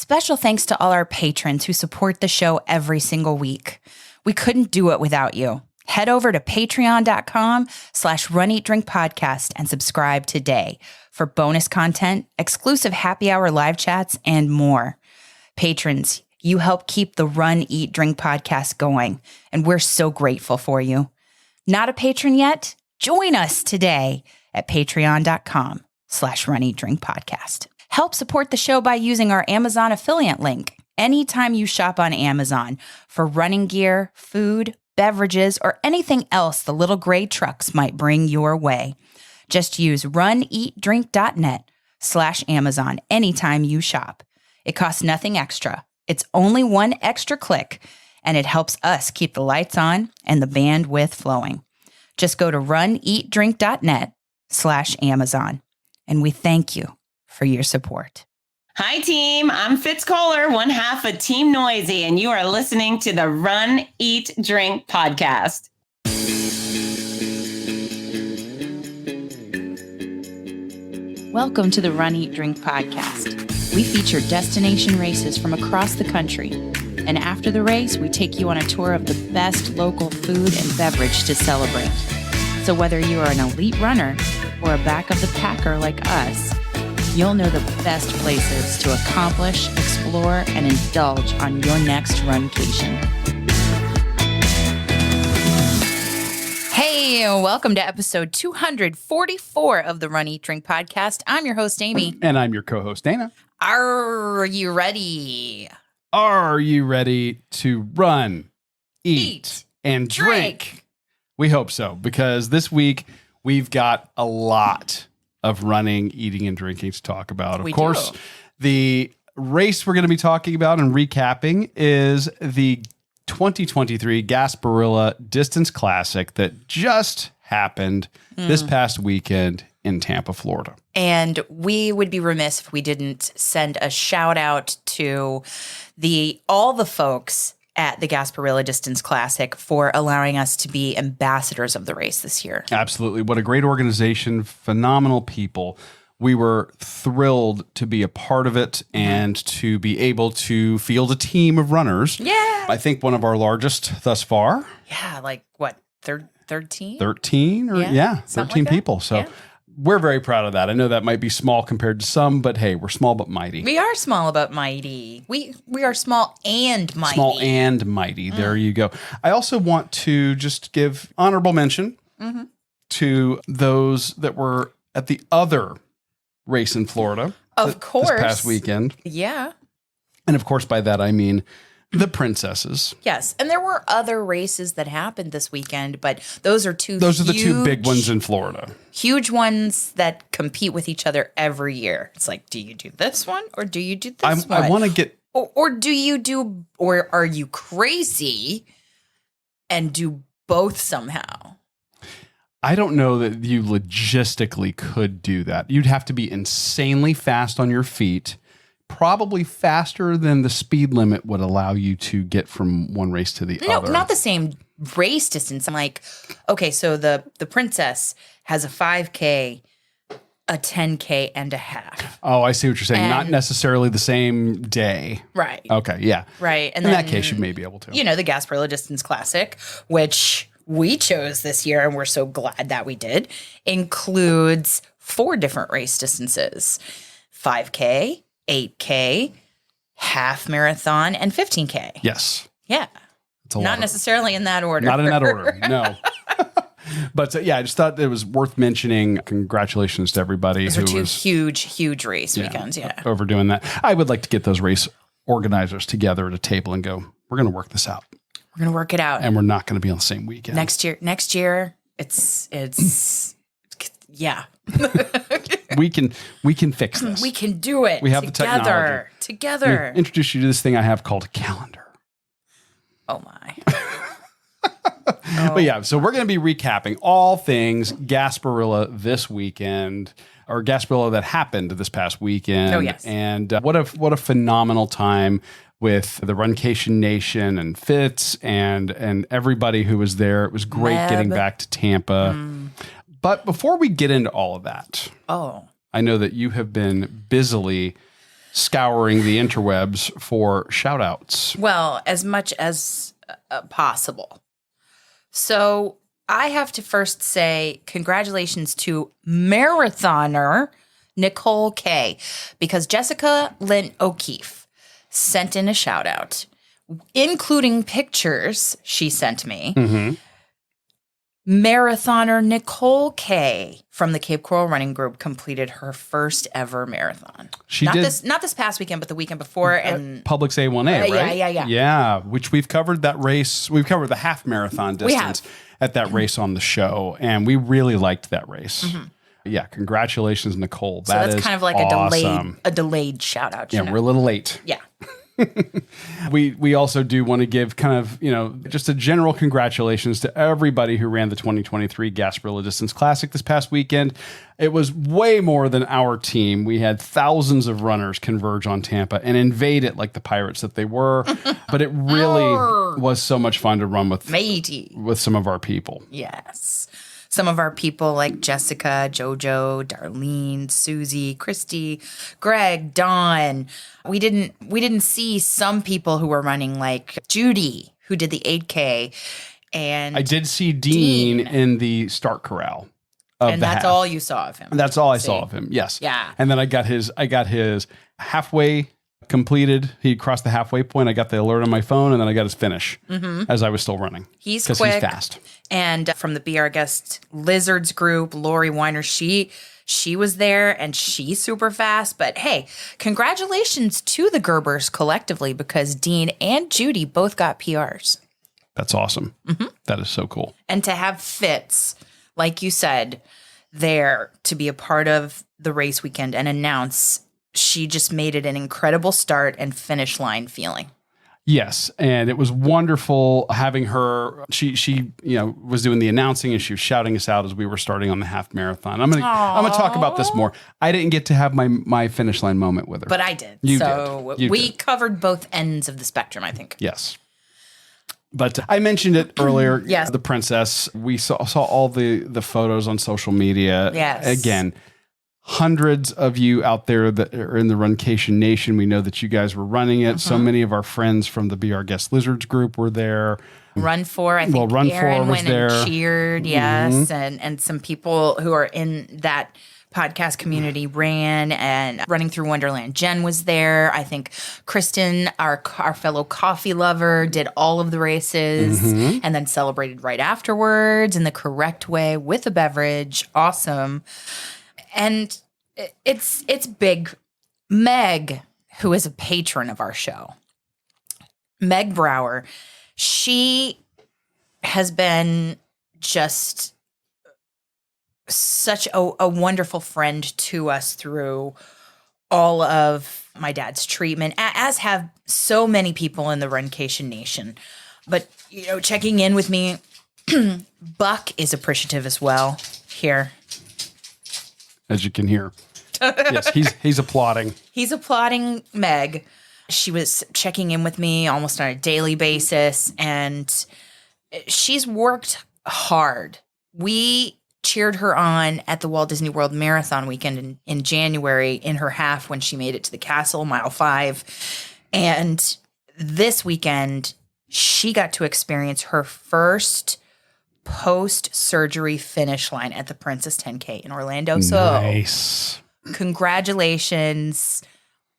Special thanks to all our patrons who support the show every single week. We couldn't do it without you. Head over to patreon.com/runeatdrinkpodcast and subscribe today for bonus content, exclusive happy hour live chats, and more. Patrons, you help keep the Run, Eat, Drink podcast going, and we're so grateful for you. Not a patron yet? Join us today at patreon.com/runeatdrinkpodcast. Help support the show by using our Amazon affiliate link anytime you shop on Amazon for running gear, food, beverages, or anything else the little gray trucks might bring your way. Just use runeatdrink.net/Amazon anytime you shop. It costs nothing extra. It's only one extra click, and it helps us keep the lights on and the bandwidth flowing. Just go to runeatdrink.net/Amazon, and we thank you for your support. Hi, team. I'm Fitz Kohler, one half of Team Noisy, and you are listening to the Run, Eat, Drink podcast. Welcome to the Run, Eat, Drink podcast. We feature destination races from across the country. And after the race, we take you on a tour of the best local food and beverage to celebrate. So whether you are an elite runner or a back of the packer like us, you'll know the best places to accomplish, explore, and indulge on your next runcation. Hey, welcome to episode 244 of the Run, Eat, Drink podcast. I'm your host, Amy. And I'm your co-host, Dana. Are you ready? Are you ready to run, eat and drink? We hope so, because this week we've got a lot of running, eating, and drinking to talk about. Of course, the race we're going to be talking about and recapping is the 2023 Gasparilla Distance Classic that just happened this past weekend in Tampa, Florida. And we would be remiss if we didn't send a shout out to all the folks at the Gasparilla Distance Classic for allowing us to be ambassadors of the race this year. Absolutely. What a great organization, phenomenal people. We were thrilled to be a part of it and to be able to field a team of runners. Yeah. I think one of our largest thus far. Yeah, like what, 13? 13 or 13 like people. So we're very proud of that. I know that might be small compared to some, but hey, we're small but mighty. We are small but mighty. We are small and mighty. Small and mighty. There you go. I also want to just give honorable mention to those that were at the other race in Florida. Of course. This past weekend. Yeah. And of course, by that, I mean the princesses. Yes. And there were other races that happened this weekend, but those are Those are the two big ones in Florida. Huge ones that compete with each other every year. It's like, do you do this one or do you do this one? I want to get... Or do you do... Or are you crazy and do both somehow? I don't know that you logistically could do that. You'd have to be insanely fast on your feet, probably faster than the speed limit would allow you to get from one race to the other. No, not the same race distance. I'm like, okay, so the princess has a 5K, a 10K, and a half. Oh, I see what you're saying. Not necessarily the same day. Right. Okay, yeah. Right. And in then, that case, you may be able to. You know, the Gasparilla Distance Classic, which we chose this year, and we're so glad that we did, includes 4 different race distances: 5K, 8K, half marathon, and 15K. Yes. Yeah. Not necessarily in that order. Not in that order, no. But I just thought it was worth mentioning. Congratulations to everybody Those who are two was huge race weekends. Yeah. over doing that. I would like to get those race organizers together at a table and go, we're going to work this out. We're going to work it out. And we're not going to be on the same weekend. Next year, it's yeah. we can fix this. We can do it. We have the technology. Together. Introduce you to this thing I have called a calendar. Oh my. But yeah, so we're going to be recapping all things Gasparilla this weekend, or Gasparilla that happened this past weekend. Oh, yes. And what a phenomenal time with the Runcation Nation and Fitz and everybody who was there. It was great getting back to Tampa. But before we get into all of that, I know that you have been busily scouring the interwebs for shout outs. Well, as much as possible. So I have to first say congratulations to Marathoner Nicole Kay, because Jessica Lynn O'Keefe sent in a shout out, including pictures she sent me. Mm-hmm. Marathoner Nicole Kay from the Cape Coral Running Group completed her first ever marathon. She not did this past weekend, but the weekend before. And Publix A1A, right? Yeah. Yeah, which we've covered that race. We've covered the half marathon distance at that race on the show, and we really liked that race. Mm-hmm. Yeah, congratulations, Nicole. So that's kind of like awesome. a delayed shout out. Yeah, we're a little late. Yeah. We also do want to give kind of, just a general congratulations to everybody who ran the 2023 Gasparilla Distance Classic this past weekend. It was way more than our team. We had thousands of runners converge on Tampa and invade it like the pirates that they were. But it really was so much fun to run with some of our people. Yes. Some of our people like Jessica, JoJo, Darlene, Susie, Christy, Greg, Dawn. We didn't see some people who were running like Judy, who did the 8K. And I did see Dean in the start corral. And that's all you saw of him. That's all I saw of him. Yes. Yeah. And then I got his halfway completed. He crossed the halfway point. I got the alert on my phone, and then I got his finish as I was still running. He's quick. He's fast. And from the Be Our Guest Lizards group, Laurie Weiner, she was there, and she's super fast. But hey, congratulations to the Gerbers collectively, because Dean and Judy both got PRs. That's awesome. Mm-hmm. That is so cool. And to have Fitz, like you said, there to be a part of the race weekend and announce, she just made it an incredible start and finish line feeling. Yes, and it was wonderful having her. She was doing the announcing, and she was shouting us out as we were starting on the half marathon. I'm gonna talk about this more. I didn't get to have my finish line moment with her, but I did. You did. Covered both ends of the spectrum, I think. Yes. But I mentioned it earlier. Yes. The princess. We saw all the photos on social media. Yes. Again, hundreds of you out there that are in the Runcation Nation. We know that you guys were running it. So many of our friends from the Be Our Guest Lizards group were there. Run For, I think Run Aaron For was went there. And cheered, yes. And some people who are in that podcast community ran, and Running Through Wonderland. Jen was there. I think Kristen, our fellow coffee lover, did all of the races and then celebrated right afterwards in the correct way with a beverage. Awesome. And it's big. Meg, who is a patron of our show, Meg Brower, she has been just such a wonderful friend to us through all of my dad's treatment, as have so many people in the Runcation Nation. But, checking in with me, Buck is appreciative as well here. As you can hear. Yes, he's applauding. He's applauding Meg. She was checking in with me almost on a daily basis, and she's worked hard. We cheered her on at the Walt Disney World Marathon weekend in January in her half when she made it to the castle, mile 5. And this weekend, she got to experience her first post-surgery finish line at the Princess 10K in Orlando. Nice. So congratulations.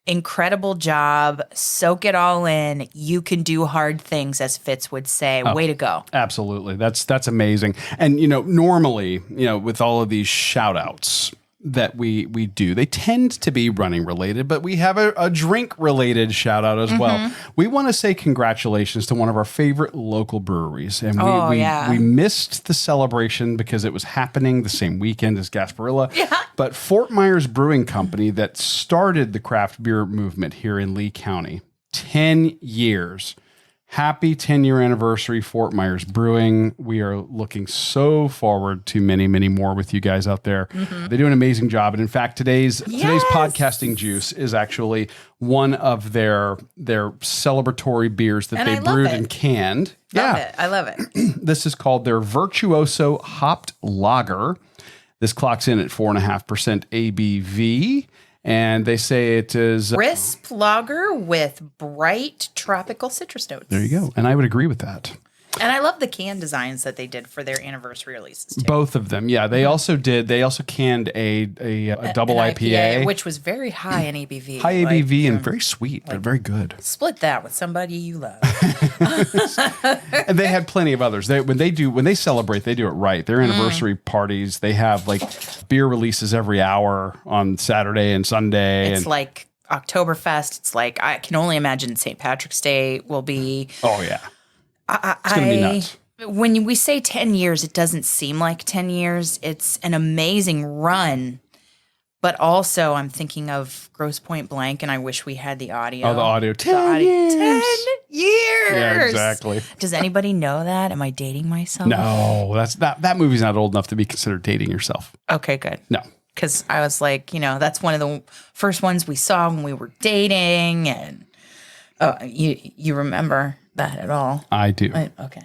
Incredible job. Soak it all in. You can do hard things, as Fitz would say. Way to go. Absolutely. That's amazing. And, normally, with all of these shout outs that we do, they tend to be running related, but we have a drink related shout out as well. We want to say congratulations to one of our favorite local breweries. And we missed the celebration because it was happening the same weekend as Gasparilla. Yeah. But Fort Myers Brewing Company, that started the craft beer movement here in Lee County, 10 years. Happy 10-year anniversary, Fort Myers Brewing. We are looking so forward to many, many more with you guys out there. They do an amazing job. And in fact, today's podcasting juice is actually one of their celebratory beers that they brewed and canned. I love it. This is called their Virtuoso Hopped Lager. This clocks in at 4.5% ABV. And they say it is crisp lager with bright tropical citrus notes. There you go. And I would agree with that. And I love the can designs that they did for their anniversary releases too. Both of them. Yeah. They also canned a double An IPA. which was very high in ABV. High ABV and very sweet, but very good. Split that with somebody you love. And they had plenty of others. When they celebrate, they do it right. Their anniversary parties, they have like beer releases every hour on Saturday and Sunday. It's like Oktoberfest. It's like, I can only imagine St. Patrick's Day will be. Oh, yeah. It's going to be nuts. When we say 10 years, it doesn't seem like 10 years. It's an amazing run. But also, I'm thinking of Grosse Point Blank, and I wish we had the audio. Oh, the audio. 10 years. 10 years. Yeah, exactly. Does anybody know that? Am I dating myself? No, that movie's not old enough to be considered dating yourself. Okay, good. No. Because I was like, that's one of the first ones we saw when we were dating. And you remember that at all? I do. Okay.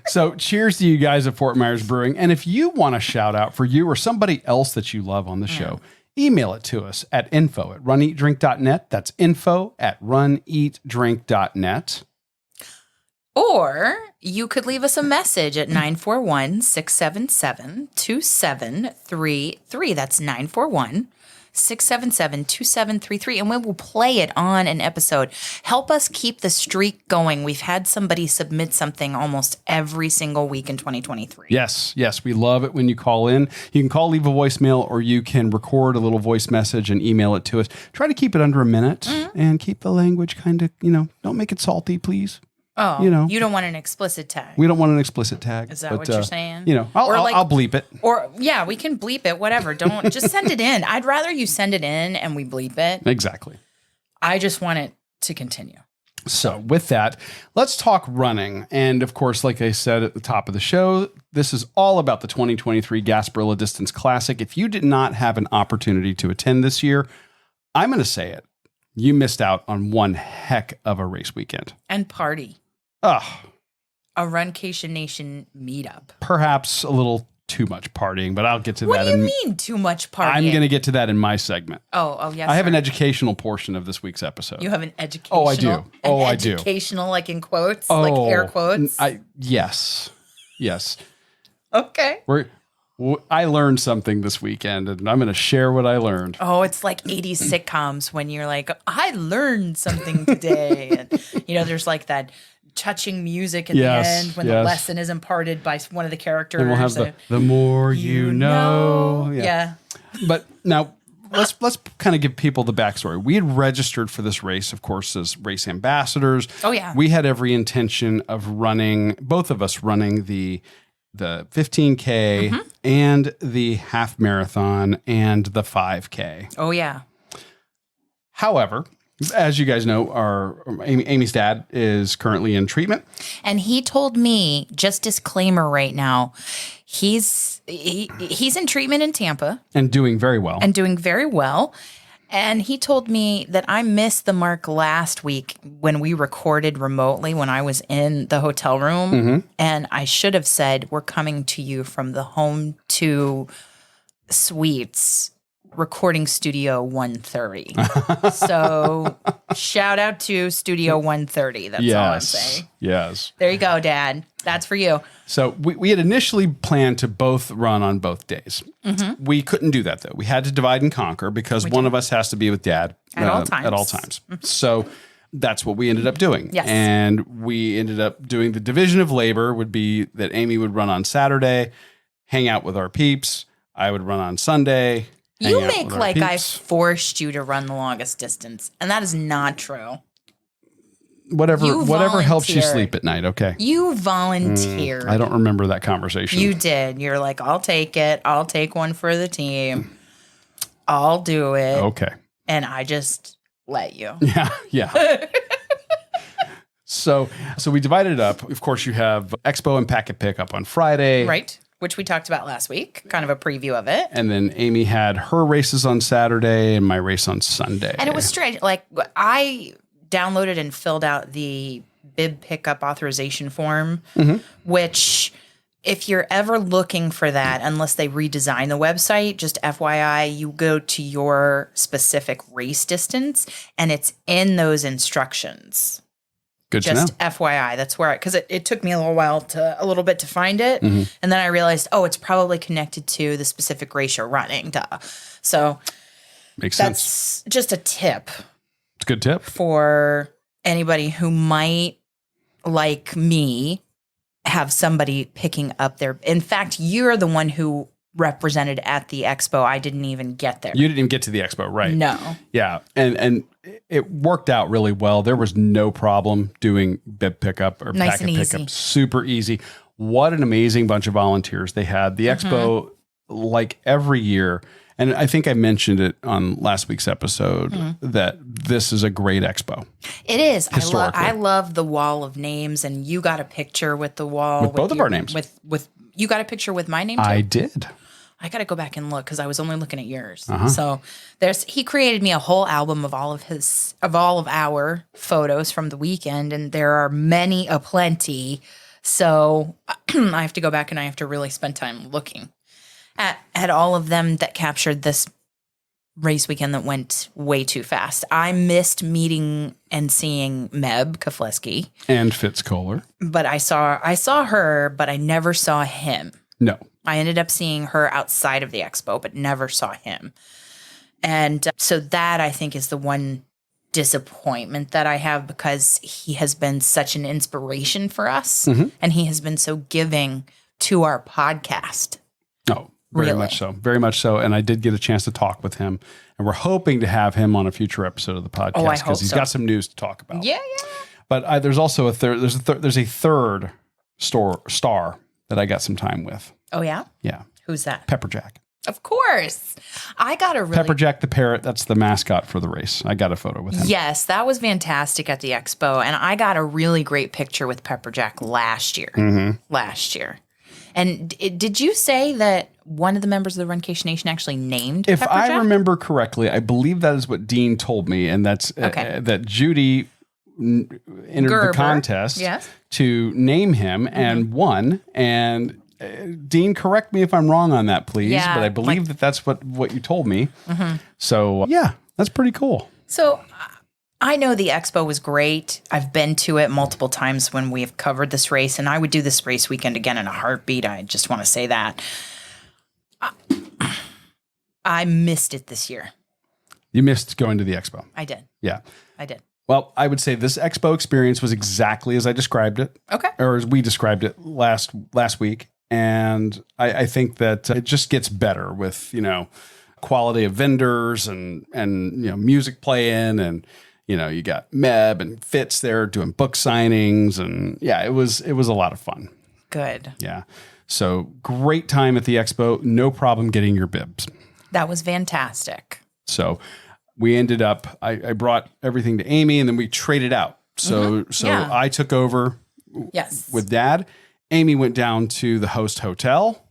So cheers to you guys at Fort Myers Brewing. And if you want a shout out for you or somebody else that you love on the show, email it to us at info@runeatdrink.net. That's info@runeatdrink.net. Or you could leave us a message at 941-677-2733. That's 941-677-2733, and we will play it on an episode. Help us keep the streak going. We've had somebody submit something almost every single week in 2023. Yes, we love it when you call in. You can call, leave a voicemail, or you can record a little voice message and email it to us. Try to keep it under a minute and keep the language kind of, don't make it salty, please. Oh, you don't want an explicit tag. We don't want an explicit tag. Is that what you're saying? I'll bleep it. Or, yeah, we can bleep it, whatever. Don't, just send it in. I'd rather you send it in and we bleep it. Exactly. I just want it to continue. So with that, let's talk running. And of course, like I said at the top of the show, this is all about the 2023 Gasparilla Distance Classic. If you did not have an opportunity to attend this year, I'm going to say it. You missed out on one heck of a race weekend. And party. A Runcation Nation meetup. Perhaps a little too much partying, but I'll get to that. What do you mean too much partying? I'm going to get to that in my segment. Oh, yes. I have an educational portion of this week's episode. You have an educational? Oh, I do. I do. Educational, like in quotes, like air quotes? Yes. Okay. I learned something this weekend, and I'm going to share what I learned. Oh, it's like 80s sitcoms when you're like, I learned something today. And, there's like that touching music at the end when the lesson is imparted by one of the characters. And we'll have the more you know. Yeah. But now let's kind of give people the backstory. We had registered for this race, of course, as race ambassadors. Oh, yeah. We had every intention of both of us running the 15K and the half marathon and the 5K. Oh, yeah. However, as you guys know, Amy's dad is currently in treatment. And he told me, just disclaimer right now, he's in treatment in Tampa. And doing very well. And he told me that I missed the mark last week when we recorded remotely when I was in the hotel room. And I should have said, we're coming to you from the Home 2 Suites recording studio 130. So shout out to Studio 130. That's all I'm saying. Yes. There you go, Dad. That's for you. So we had initially planned to both run on both days. We couldn't do that, though. We had to divide and conquer because one of us has to be with Dad at all times. So that's what we ended up doing. Yes. And we ended up doing the division of labor would be that Amy would run on Saturday, hang out with our peeps. I would run on Sunday. You make like I forced you to run the longest distance, and that is not true. Whatever helps you sleep at night, okay? You volunteered. I don't remember that conversation. You did. You're like, I'll take it. I'll take one for the team. I'll do it. Okay. And I just let you. Yeah. So we divided it up. Of course, you have Expo and Packet Pickup on Friday. Right. Which we talked about last week, kind of a preview of it. And then Amy had her races on Saturday and my race on Sunday. And it was strange. Like, I downloaded and filled out the bib pickup authorization form, which if you're ever looking for that, unless they redesign the website, just FYI, you go to your specific race distance and it's in those instructions. Good to know. Just FYI, that's where, because it took me a little bit to find it. Mm-hmm. And then I realized, it's probably connected to the specific race you're running. Duh. So Makes that's sense. just a tip It's a good tip. for anybody who might, like me, have somebody picking up their. In fact, you're the one who represented at the expo. I didn't even get there. You didn't even get to the expo, right? No. Yeah. And it worked out really well. There was no problem doing bib pickup or Nice packet and pickup. easy. Super easy. What an amazing bunch of volunteers they had. The expo, like every year, and I think I mentioned it on last week's episode, that this is a great expo. It is. Historically. I love the wall of names, and you got a picture with the wall With both of our names. With you got a picture with my name too? I did. I got to go back and look because I was only looking at yours. So he created me a whole album of all of our photos from the weekend, and there are many aplenty. So I have to go back and I have to really spend time looking at all of them that captured this race weekend that went way too fast. I missed meeting and seeing Meb Kefleski, And Fitz Kohler. but I saw her, but I never saw him. No. I ended up seeing her outside of the expo, but never saw him. And so that, I think, is the one disappointment that I have, because he has been such an inspiration for us, and he has been so giving to our podcast. Oh, very Really? much so. Very much so. And I did get a chance to talk with him. And we're hoping to have him on a future episode of the podcast I hope because he's so. got some news to talk about. Yeah. But there's also a third. There's a third star that I got some time with. Oh, yeah? Yeah, Who's that? Pepperjack. Of course. I got a really... Pepperjack the parrot. That's the mascot for the race. I got a photo with him. Yes, that was fantastic at the expo. And I got a really great picture with Pepperjack last year. Last year. And did you say that one of the members of the Runcation Nation actually named If Pepperjack? I remember correctly, I believe that is what Dean told me, and that's that Judy entered Gerber, the contest yes. to name him and won. And Dean, correct me if I'm wrong on that, please. Yeah, but I believe that's what you told me. So yeah, that's pretty cool. So I know the expo was great. I've been to it multiple times when we have covered this race, and I would do this race weekend again in a heartbeat. I just want to say that. I missed it this year. You missed going to the expo. I did. Yeah. I did. Well, I would say this expo experience was exactly as I described it. Okay. Or as we described it last week. And I think that it just gets better with, quality of vendors and music playing, and, you got Meb and Fitz there doing book signings, and yeah, it was a lot of fun. Good. Yeah. So great time at the expo. No problem getting your bibs. That was fantastic. So we ended up, I brought everything to Amy, and then we traded out. So Yeah. I took over Yes. with Dad. Amy went down to the host hotel.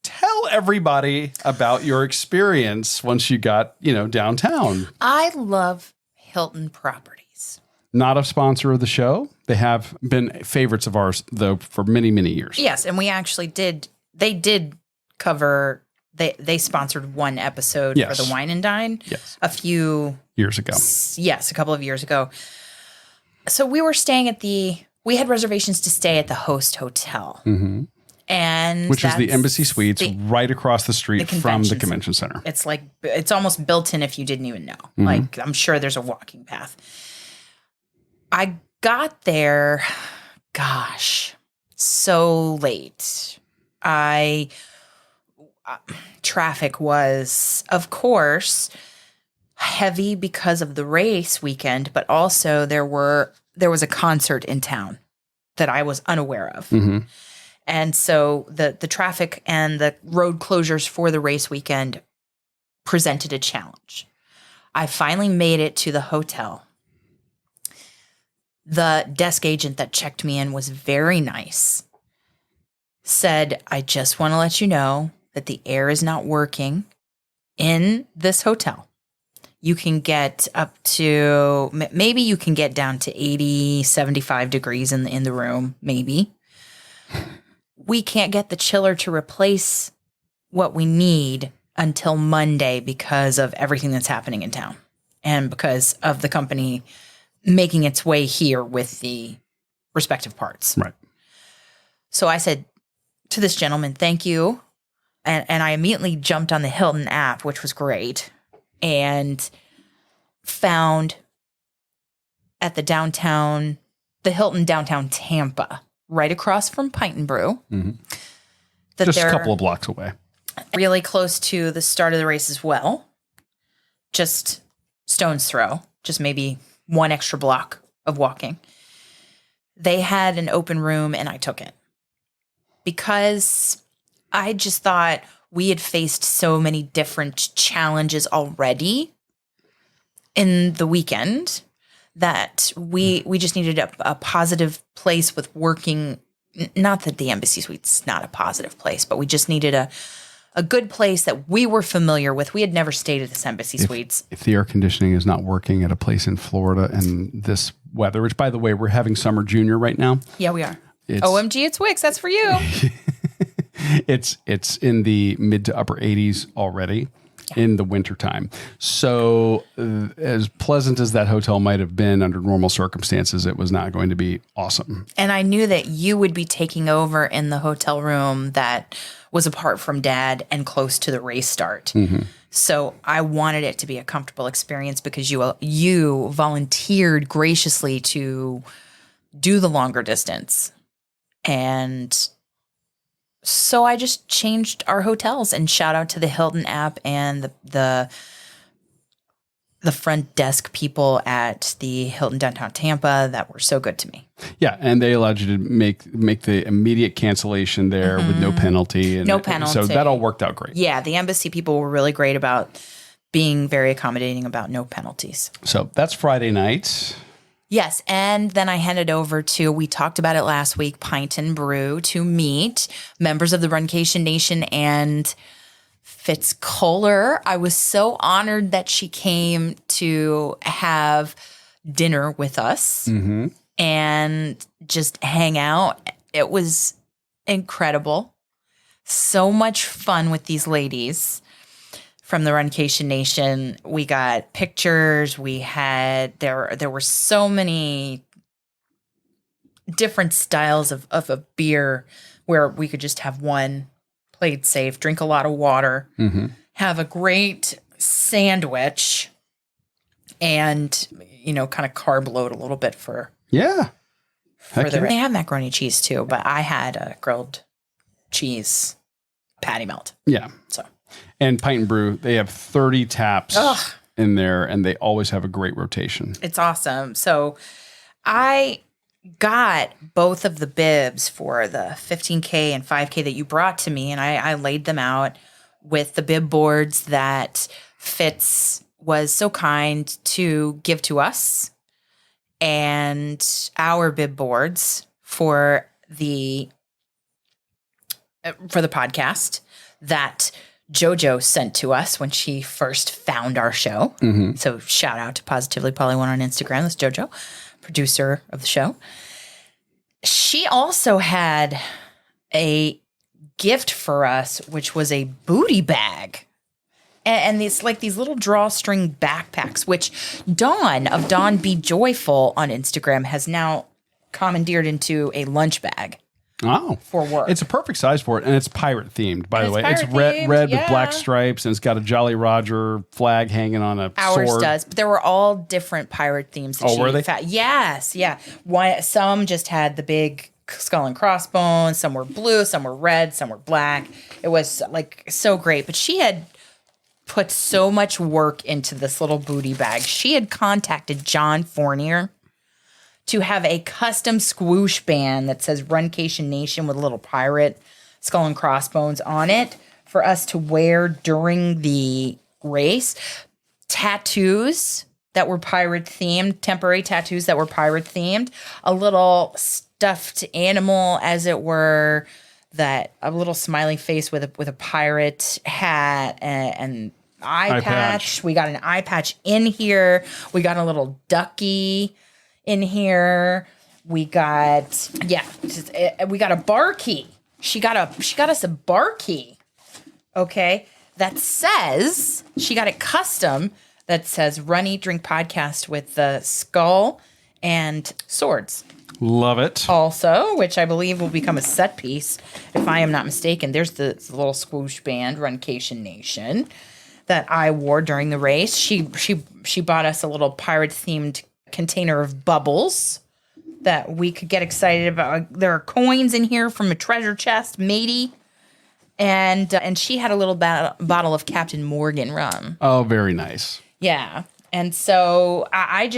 Tell everybody about your experience once you got, downtown. I love Hilton Properties. Not a sponsor of the show. They have been favorites of ours, though, for many, many years. Yes, and we actually did. They did cover. They sponsored one episode Yes. for the Wine and Dine. Yes. A few Years ago. Yes, a couple of years ago. So we were staying at we had reservations to stay at the host hotel. And Which is the that's Embassy Suites the- right across the street from the convention convention center. It's almost built in if you didn't even know. Like, I'm sure there's a walking path. I got there, gosh, so late. Traffic was, of course, heavy because of the race weekend, but also there was a concert in town that I was unaware of. And so the traffic and the road closures for the race weekend presented a challenge. I finally made it to the hotel. The desk agent that checked me in was very nice. Said, I just want to let you know that the air is not working in this hotel. You can get up to, maybe you can get down to 80, 75 degrees in the room, maybe. we can't get the chiller to replace what we need until Monday because of everything that's happening in town and because of the company making its way here with the respective parts. Right. So I said to this gentleman, thank you. And I immediately jumped on the Hilton app, which was great, and found at the Hilton downtown Tampa, right across from Pint and Brew. Mm-hmm. That Just a they're couple of blocks away. really close to the start of the race as well. Just stone's throw, just maybe one extra block of walking. They had an open room and I took it because I just thought we had faced so many different challenges already in the weekend that we just needed a positive place with working. Not that the Embassy Suite's not a positive place, but we just needed a good place that we were familiar with. We had never stayed at this Embassy Suites. If the air conditioning is not working at a place in Florida and this weather, which by the way, we're having summer junior right now. Yeah, we are. OMG, it's Wix. That's for you. It's in the mid to upper 80s already in the wintertime. So as pleasant as that hotel might have been under normal circumstances, it was not going to be awesome. And I knew that you would be taking over in the hotel room that was apart from Dad and close to the race start. Mm-hmm. So I wanted it to be a comfortable experience because you volunteered graciously to do the longer distance. And so I just changed our hotels, and shout out to the Hilton app and the front desk people at the Hilton downtown Tampa that were so good to me. Yeah, and they allowed you to make the immediate cancellation there with no penalty. No penalty. So that all worked out great. Yeah, the embassy people were really great about being very accommodating about no penalties. So that's Friday night. Yes, and then I headed over to, we talked about it last week, Pint and Brew, to meet members of the Runcation Nation and Fitz Kohler. I was so honored that she came to have dinner with us and just hang out. It was incredible. So much fun with these ladies from the Runcation Nation. We got pictures. We had, there were so many different styles of a beer where we could just have one, played safe, drink a lot of water, have a great sandwich, and, kind of carb load a little bit for they have macaroni cheese too, but I had a grilled cheese patty melt. Yeah. So. And Pint and Brew, they have 30 taps in there, and they always have a great rotation. It's awesome. So I got both of the bibs for the 15K and 5K that you brought to me, and I laid them out with the bib boards that Fitz was so kind to give to us, and our bib boards for the podcast that JoJo sent to us when she first found our show. So shout out to Positively Polly One on Instagram. That's JoJo, producer of the show. She also had a gift for us, which was a booty bag. And these little drawstring backpacks, which Dawn of Dawn Be Joyful on Instagram has now commandeered into a lunch bag. Oh, for work. It's a perfect size for it, and it's pirate themed, by the way. It's red with black stripes, and it's got a Jolly Roger flag hanging on a sword. Ours does, but there were all different pirate themes. That were they? Yes, yeah. Some just had the big skull and crossbones. Some were blue, some were red, some were black. It was so great. But she had put so much work into this little booty bag. She had contacted John Fournier to have a custom swoosh band that says Runcation Nation with a little pirate skull and crossbones on it for us to wear during the race. Tattoos that were pirate themed, temporary tattoos that were pirate themed, a little stuffed animal, as it were, that a little smiley face with a pirate hat and eye patch. We got an eye patch in here. We got a little ducky in here. We got a bar key. she got us a bar key. Okay. That says, she got it custom, that says Run, Eat, Drink Podcast with the skull and swords. Love it. Also, which I believe will become a set piece, if I am not mistaken. There's the little swoosh band, Runcation Nation, that I wore during the race. She bought us a little pirate-themed container of bubbles that we could get excited about. There are coins in here from a treasure chest, matey. And she had a little bottle of Captain Morgan rum. Oh, very nice. Yeah. And so I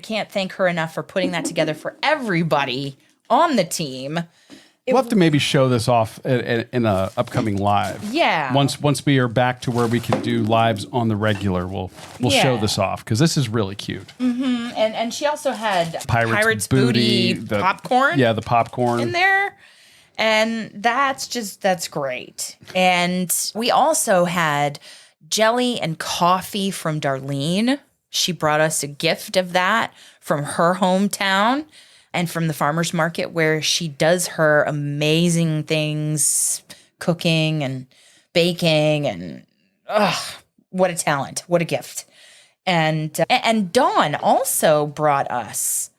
can't thank her enough for putting that together for everybody on the team. We'll have to maybe show this off in a upcoming live. Yeah. Once we are back to where we can do lives on the regular, we'll show this off because this is really cute. Mm-hmm. And she also had Pirate's Booty, the popcorn. Yeah, the popcorn in there. And that's great. And we also had jelly and coffee from Darlene. She brought us a gift of that from her hometown and from the farmer's market where she does her amazing things, cooking and baking, and what a talent, what a gift. And Dawn also brought us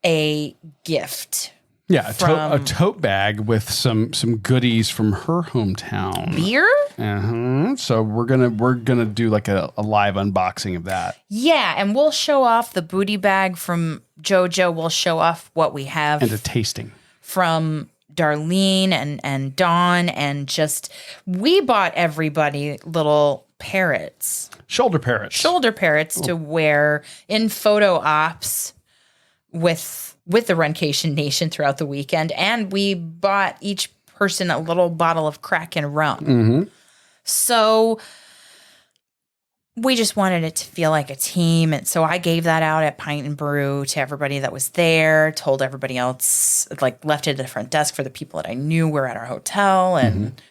a gift. Yeah, a tote bag with some goodies from her hometown. Beer? Uh-huh. So we're gonna do like a live unboxing of that. Yeah, and we'll show off the booty bag from JoJo. We'll show off what we have and a tasting from Darlene and Dawn, and just we bought everybody little parrots, shoulder parrots to wear in photo ops with the Runcation Nation throughout the weekend. And we bought each person a little bottle of Kraken rum. Mm-hmm. So we just wanted it to feel like a team. And so I gave that out at Pint and Brew to everybody that was there, told everybody else, like left it at the front desk for the people that I knew were at our hotel. And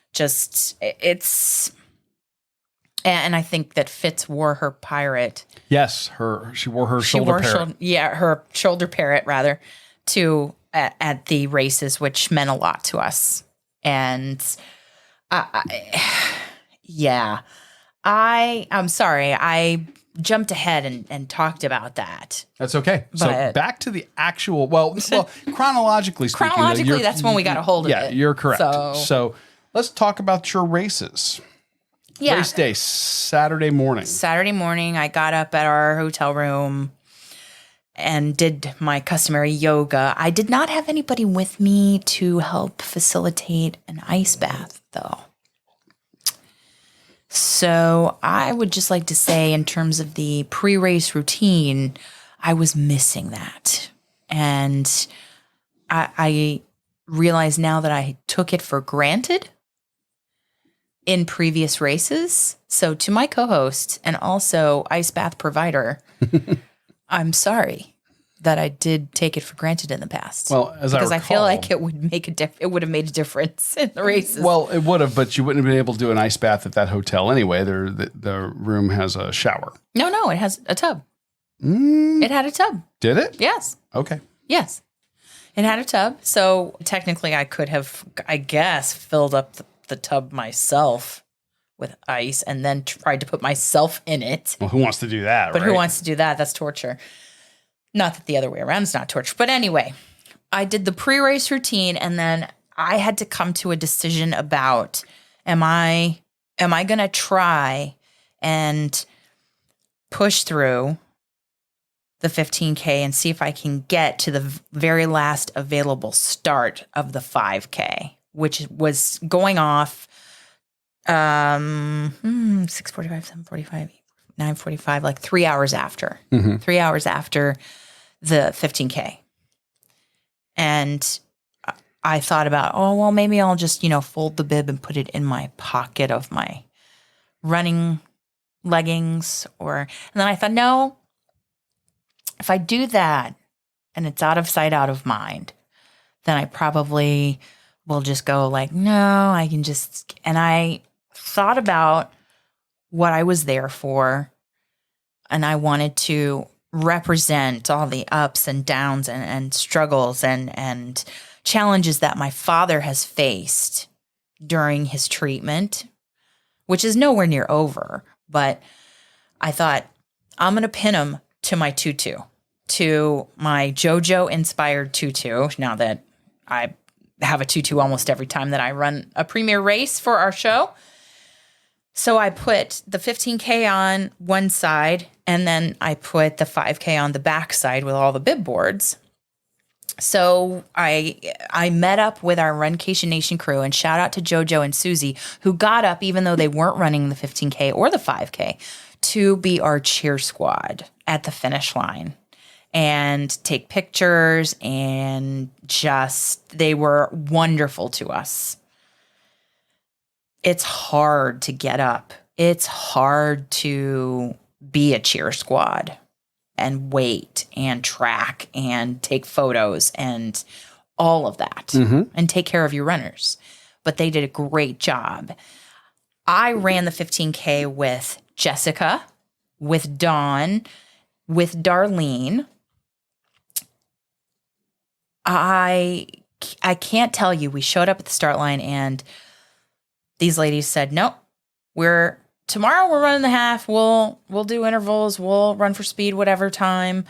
and I think that Fitz wore her pirate. Yes, she wore her shoulder parrot. Her shoulder parrot rather, at the races, which meant a lot to us. And I'm sorry, I jumped ahead and talked about that. That's okay. So back to the actual. Well, chronologically speaking, that's when we got a hold of it. Yeah, you're correct. So let's talk about your races. Yeah. Race day, Saturday morning. I got up at our hotel room and did my customary yoga. I did not have anybody with me to help facilitate an ice bath, though. So I would just like to say, in terms of the pre-race routine, I was missing that. And I realize now that I took it for granted in previous races. So to my co-host and also ice bath provider, I'm sorry that I did take it for granted in the past. Well, because I feel like it would make it would have made a difference in the races. Well, it would have, but you wouldn't have been able to do an ice bath at that hotel anyway. The room has a shower. No, it has a tub. It had a tub. Did it? Yes. Okay. Yes. It had a tub. So technically I could have, I guess, filled up the tub myself with ice and then tried to put myself in it. Well, who wants to do that? But who wants to do that? That's torture. Not that the other way around is not torture. But anyway, I did the pre-race routine, and then I had to come to a decision about, am I going to try and push through the 15K and see if I can get to the very last available start of the 5K, which was going off 6:45, 7:45, 9:45, like 3 hours after. 3 hours after the 15K. And I thought about, maybe I'll just, fold the bib and put it in my pocket of my running leggings. And then I thought, no, if I do that and it's out of sight, out of mind, then I probably will just go like, no, I can just, and I thought about what I was there for, and I wanted to represent all the ups and downs and struggles and challenges that my father has faced during his treatment, which is nowhere near over. But I thought, I'm going to pin him to my tutu, to my JoJo inspired tutu, now that I have a tutu almost every time that I run a premier race for our show. So I put the 15K on one side, and then I put the 5K on the back side with all the bib boards. So I met up with our Runcation Nation crew, and shout out to JoJo and Susie, who got up even though they weren't running the 15K or the 5K, to be our cheer squad at the finish line and take pictures, and just, they were wonderful to us. It's hard to get up. It's hard to be a cheer squad and wait and track and take photos and all of that and take care of your runners. But they did a great job. I ran the 15K with Jessica, with Dawn, with Darlene. I can't tell you, we showed up at the start line and these ladies said, nope, tomorrow we're running the half. We'll do intervals. We'll run for speed, whatever time.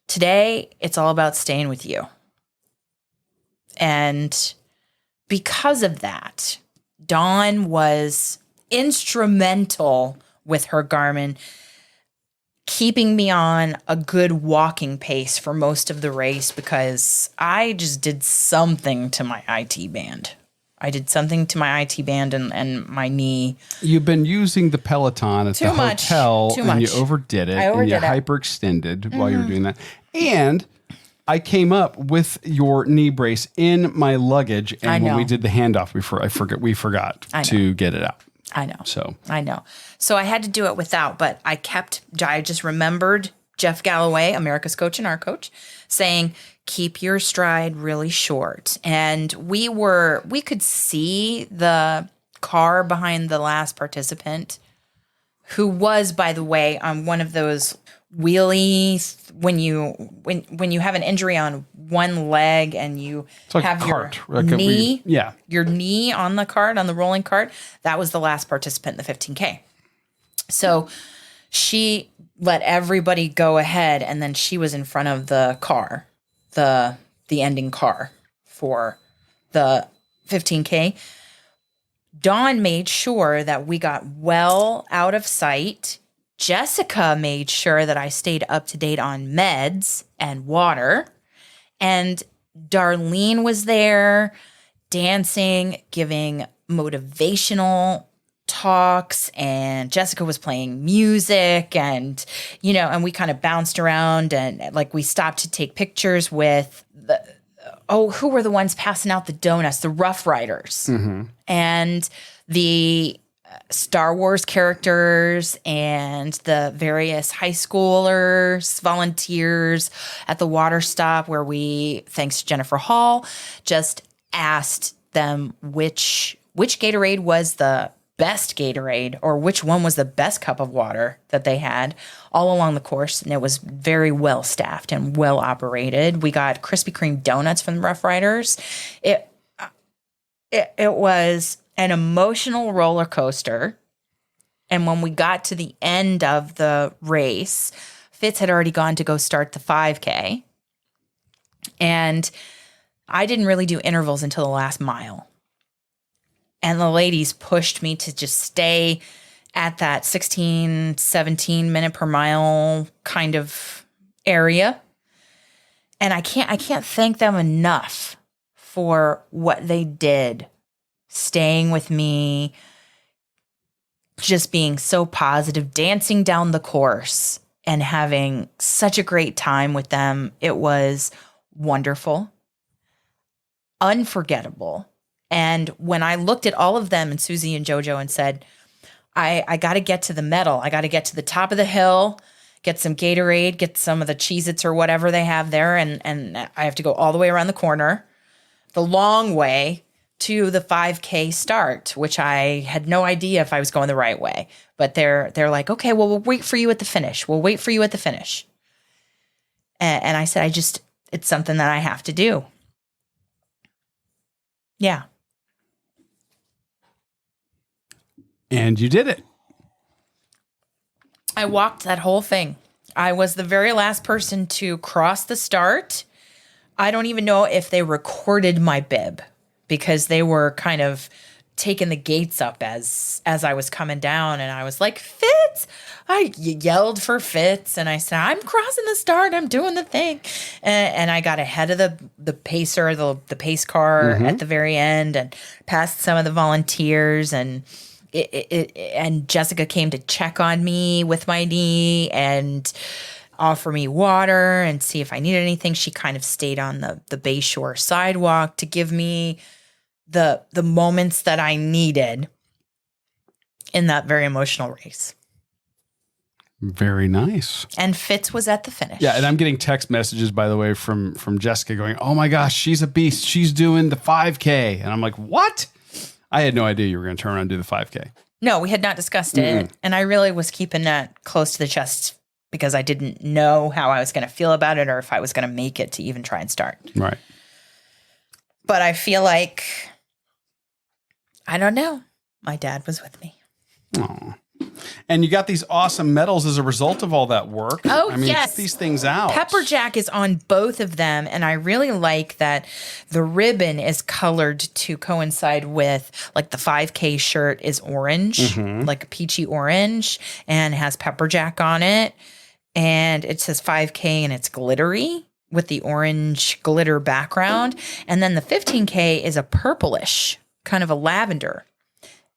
Today, it's all about staying with you. And because of that, Dawn was instrumental with her Garmin, keeping me on a good walking pace for most of the race, because I just did something to my IT band. I did something to my IT band and my knee. You've been using the Peloton at the hotel, and you overdid it. And you hyperextended while you were doing that. And I came up with your knee brace in my luggage, and when we did the handoff, we forgot to get it out. I know. So I had to do it without, but I just remembered Jeff Galloway, America's coach and our coach, saying, keep your stride really short. And we could see the car behind the last participant, who was, by the way, on one of those wheelies when you have an injury on one leg and you have your knee, your knee on the cart, on the rolling cart. That was the last participant in the 15K. So she let everybody go ahead, and then she was in front of the car, the ending car for the 15K. Dawn made sure that we got well out of sight. Jessica made sure that I stayed up to date on meds and water. And Darlene was there dancing, giving motivational talks, and Jessica was playing music, and and we kind of bounced around, and like we stopped to take pictures with who were the ones passing out the donuts? The Rough Riders and the Star Wars characters and the various high schoolers, volunteers at the water stop, where we, thanks to Jennifer Hall, just asked them which Gatorade was the best Gatorade, or which one was the best cup of water that they had all along the course. And it was very well staffed and well operated. We got Krispy Kreme donuts from the Rough Riders. It was an emotional roller coaster. And when we got to the end of the race, Fitz had already gone to go start the 5K. And I didn't really do intervals until the last mile. And the ladies pushed me to just stay at that 16, 17 minute per mile kind of area. And I can't thank them enough for what they did, staying with me, just being so positive, dancing down the course and having such a great time with them. It was wonderful, unforgettable. And when I looked at all of them and Susie and JoJo and said, I got to get to the medal. I got to get to the top of the hill, get some Gatorade, get some of the Cheez-Its or whatever they have there. And I have to go all the way around the corner, the long way to the 5K start, which I had no idea if I was going the right way. But they're like, okay, well, we'll wait for you at the finish. We'll wait for you at the finish. And I said, it's something that I have to do. Yeah. And you did it. I walked that whole thing. I was the very last person to cross the start. I don't even know if they recorded my bib because they were kind of taking the gates up as I was coming down, and I was like, Fitz! I yelled for Fitz, and I said, I'm crossing the start. I'm doing the thing. And I got ahead of the pacer, the pace car at the very end, and passed some of the volunteers, and and Jessica came to check on me with my knee and offer me water and see if I needed anything. She kind of stayed on the Bayshore sidewalk to give me the moments that I needed in that very emotional race. Very nice. And Fitz was at the finish. Yeah, and I'm getting text messages, by the way, from Jessica going, oh my gosh, she's a beast. She's doing the 5K. And I'm like, what? I had no idea you were going to turn around and do the 5K. No, we had not discussed it. And I really was keeping that close to the chest because I didn't know how I was going to feel about it or if I was going to make it to even try and start. Right. But I feel like, I don't know. My dad was with me. Oh. And you got these awesome medals as a result of all that work. Oh, I mean, yes. get these things out. Pepper Jack is on both of them, and I really like that the ribbon is colored to coincide with, like, the 5K shirt is orange, like a peachy orange, and has Pepper Jack on it. And it says 5K, and it's glittery with the orange glitter background. And then the 15K is a purplish, kind of a lavender.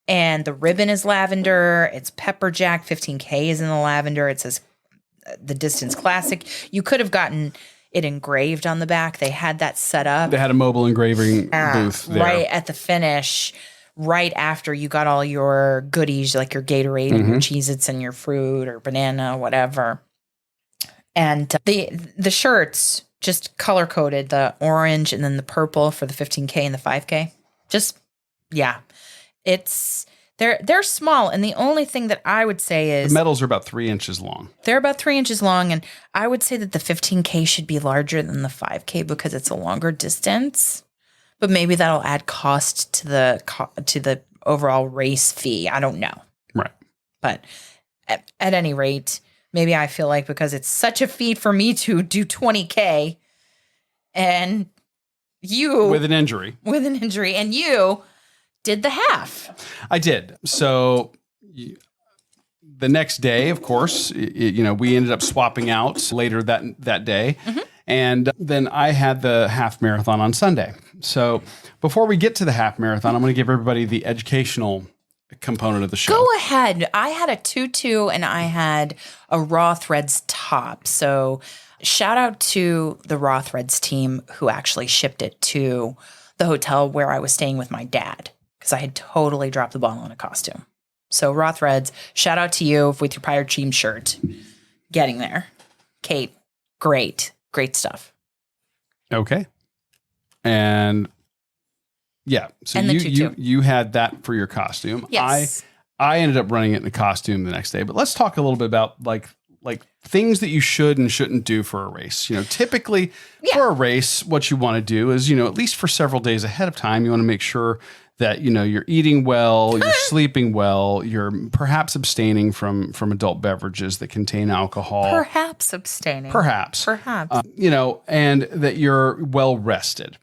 And the ribbon is lavender. It's Pepper Jack. 15K is in the lavender. It says the Distance Classic. You could have gotten it engraved on the back. They had that set up. They had a mobile engraving booth there. Right at the finish, right after you got all your goodies, like your Gatorade and your Cheez-Its and your fruit or banana, whatever. And the shirts just color-coded, the orange and then the purple for the 15K and the 5K. Just, yeah. They're small, and the only thing that I would say is The medals are about 3 inches long. they're about 3 inches long, and I would say that the 15K should be larger than the 5K because it's a longer distance. But maybe that'll add cost to the overall race fee. I don't know. Right. But at any rate, maybe I feel like because it's such a feat for me to do 20K, and you With an injury. and you did the half. I did. So the next day, of course, we ended up swapping out later that day. And then I had the half marathon on Sunday. So before we get to the half marathon, I'm going to give everybody the educational component of the show. Go ahead. I had a tutu and I had a Raw Threads top. So shout out to the Raw Threads team who actually shipped it to the hotel where I was staying with my dad because I had totally dropped the ball on a costume. So Raw Threads, shout out to you with your Pirate Team shirt getting there. Kate, great stuff. Okay. And yeah, so And the tutu. you had that for your costume. Yes. I ended up running it in a costume the next day. But let's talk a little bit about like things that you should and shouldn't do for a race. Typically for a race, what you want to do is, at least for several days ahead of time, you want to make sure that, you're eating well, you're sleeping well, you're perhaps abstaining from adult beverages that contain alcohol. Perhaps abstaining. Perhaps. Perhaps. And that you're well rested.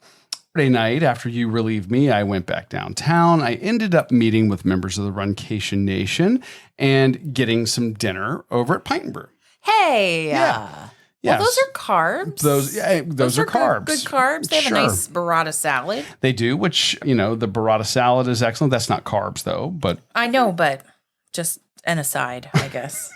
Friday night, after you relieved me, I went back downtown. I ended up meeting with members of the Runcation Nation and getting some dinner over at Pint and Brew. Hey. Yeah. Well, Yes. those are carbs. Those are carbs. Good carbs. They have Sure. a nice burrata salad. They do, which, the burrata salad is excellent. That's not carbs, though, but I know, but just an aside, I guess.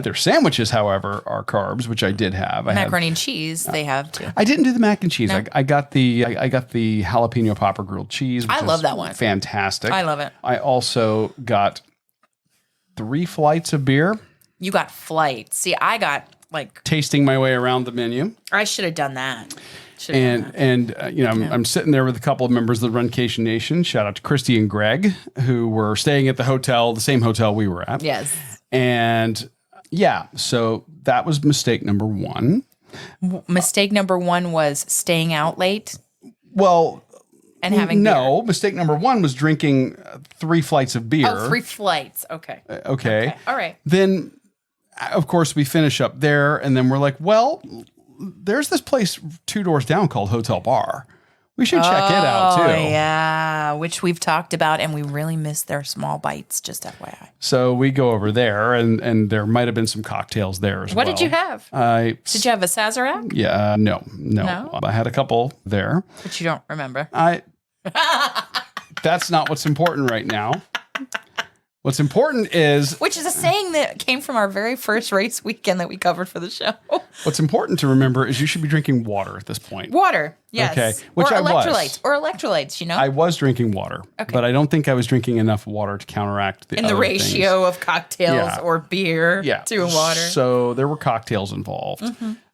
their sandwiches, however, are carbs, which I did have. Macaroni and cheese, they have too. I didn't do the mac and cheese. No. I got the jalapeno popper grilled cheese. Which I love is that one. Fantastic. I love it. I also got 3 flights of beer. You got flight. See, I got Tasting my way around the menu. I should have done that. I'm sitting there with a couple of members of the Runcation Nation. Shout out to Christy and Greg, who were staying at the same hotel we were at. Yes. And yeah, so that was mistake number 1. Mistake number 1 was staying out late. Well, And having beer. Mistake number 1 was drinking 3 flights of beer. Oh, 3 flights. Okay. Okay. All right. Then, of course, we finish up there, and then we're like, well, there's this place 2 doors down called Hotel Bar. We should check it out, too. Oh, yeah, which we've talked about, and we really miss their small bites, just FYI. So we go over there, and there might have been some cocktails there as well. What did you have? Did you have a Sazerac? Yeah, no. I had a couple there. But you don't remember. That's not what's important right now. What's important is... Which is a saying that came from our very first race weekend that we covered for the show. What's important to remember is you should be drinking water at this point. Water, yes. Okay, which I was. Or electrolytes, you know? I was drinking water, but I don't think I was drinking enough water to counteract the other ratio of cocktails or beer to water. So there were cocktails involved.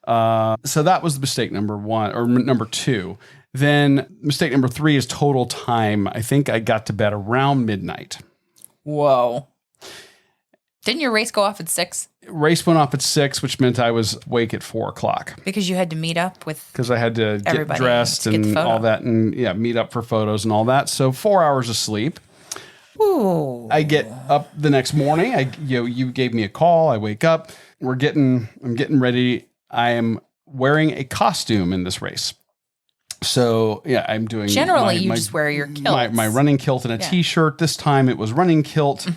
So that was mistake number 1 or number 2. Then mistake number 3 is total time. I think I got to bed around midnight. Whoa. Didn't your race go off at 6? Race went off at 6, which meant I was awake at 4 o'clock. Because you had to meet up with Because I had to get dressed to get the and photo. all that and meet up for photos and all that. So 4 hours of sleep. Ooh. I get up the next morning. You gave me a call. I wake up. I'm getting ready. I am wearing a costume in this race. So I'm doing. Generally, you just wear your kilt. My running kilt and a t-shirt. This time it was running kilt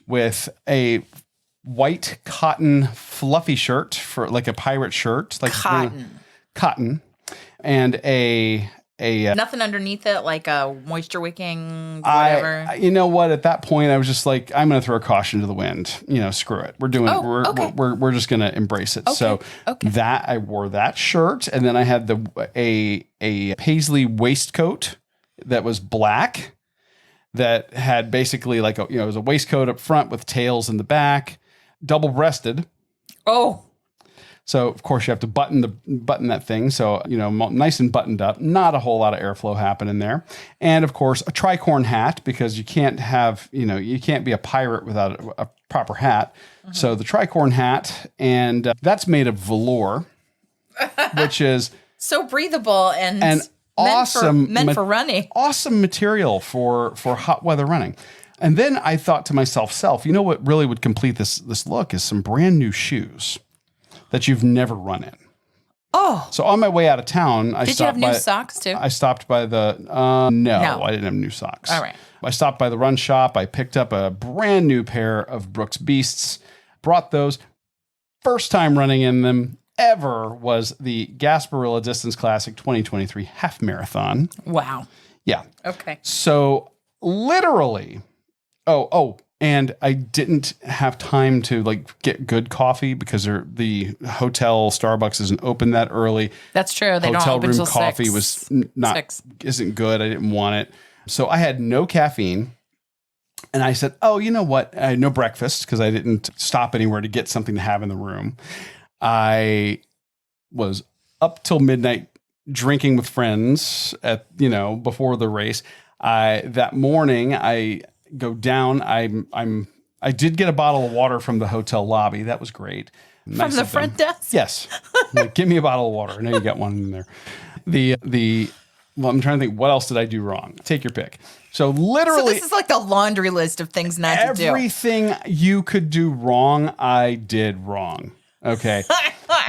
with a white cotton fluffy shirt for like a pirate shirt, like cotton, and a nothing underneath it, like a moisture wicking, whatever. You know what? At that point, I was just like, I'm going to throw caution to the wind. Screw it. We're doing it. We're just going to embrace it. So that I wore that shirt, and then I had a paisley waistcoat that was black that had basically like it was a waistcoat up front with tails in the back, double breasted. Oh. So of course you have to button that thing. So, nice and buttoned up, not a whole lot of airflow happening there. And of course a tricorn hat, because you can't have, you can't be a pirate without a proper hat. So the tricorn hat, and that's made of velour, which is so breathable and awesome, meant for running. Awesome material for hot weather running. And then I thought to myself, what really would complete this look is some brand new shoes that you've never run in. Oh. So on my way out of town, Did you have new socks too? I stopped by the, no, I didn't have new socks. All right. I stopped by the run shop. I picked up a brand new pair of Brooks Beasts, brought those. First time running in them ever was the Gasparilla Distance Classic 2023 half marathon. Wow. Yeah. Okay. So literally, and I didn't have time to get good coffee because the hotel Starbucks isn't open that early. That's true. They hotel don't open room till coffee 6. Isn't good. I didn't want it. So I had no caffeine. And I said, you know what? I had no breakfast because I didn't stop anywhere to get something to have in the room. I was up till midnight drinking with friends before the race. That morning I go down. I did get a bottle of water from the hotel lobby. That was great. From the front desk? Yes. Give me a bottle of water. I know you got one in there. I'm trying to think, what else did I do wrong? Take your pick. So literally. So this is like the laundry list of things not to do. Everything you could do wrong, I did wrong. Okay.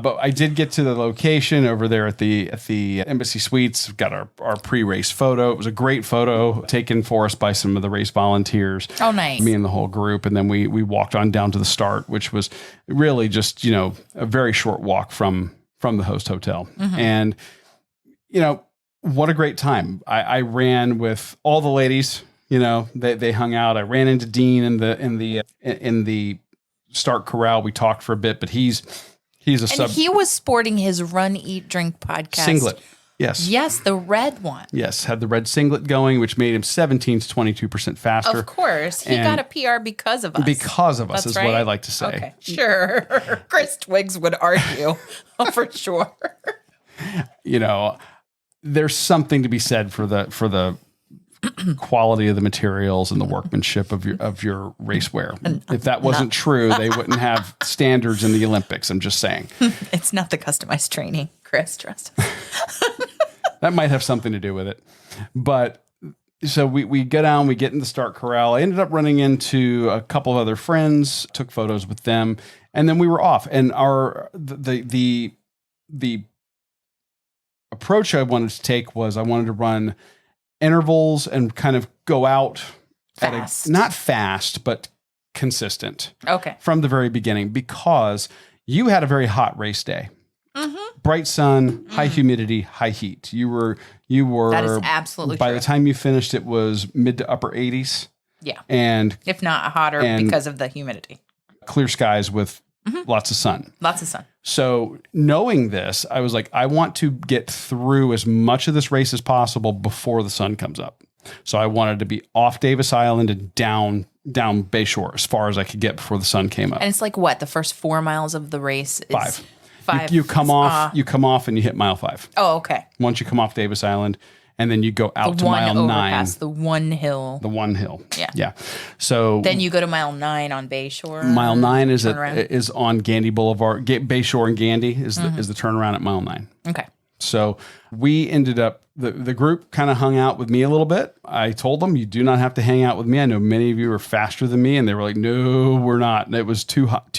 But I did get to the location over there at the Embassy Suites. Got our pre-race photo. It was a great photo taken for us by some of the race volunteers. Oh, nice. Me and the whole group. And then we walked on down to the start, which was really just, a very short walk from the host hotel. Mm-hmm. And, what a great time. I ran with all the ladies, they hung out. I ran into Dean in the start corral. We talked for a bit, but he was sporting his Run, Eat, Drink podcast singlet. Yes. Yes, the red one. Yes, had the red singlet going, which made him 17 to 22% faster. Of course. He got a PR because of us. Because of us. That's what I like to say. Okay, sure. Chris Twiggs would argue for sure. There's something to be said for the quality of the materials and the workmanship of your racewear. If that wasn't true, they wouldn't have standards in the Olympics. I'm just saying. It's not the customized training, Chris. Trust us. That might have something to do with it. But So we go down, we get in the start corral. I ended up running into a couple of other friends, took photos with them, and then we were off. And the approach I wanted to take was I wanted to run intervals and kind of go out Fast. not fast, but consistent. Okay. From the very beginning, because you had a very hot race day. Bright sun, high humidity, high heat. You were. That is absolutely by true. the time you finished, it was mid to upper 80s. Yeah. And if not hotter because of the humidity. Clear skies with lots of sun. Lots of sun. So knowing this, I was like, I want to get through as much of this race as possible before the sun comes up. So I wanted to be off Davis Island and down Bayshore as far as I could get before the sun came up. And it's like what? The first 4 miles of the race is 5. 5. You come off and you hit mile 5. Oh, okay. Once you come off Davis Island, and then you go out to one mile 9. Overpass, the one hill. The one hill. Yeah. Yeah. So Then you go to mile 9 on Bayshore. mile 9 is turnaround. on Gandy Boulevard. Bayshore and Gandy is the turnaround at mile 9. Okay. So we ended up, the group kind of hung out with me a little bit. I told them, you do not have to hang out with me. I know many of you are faster than me. And they were like, no, we're not. And it was too hot.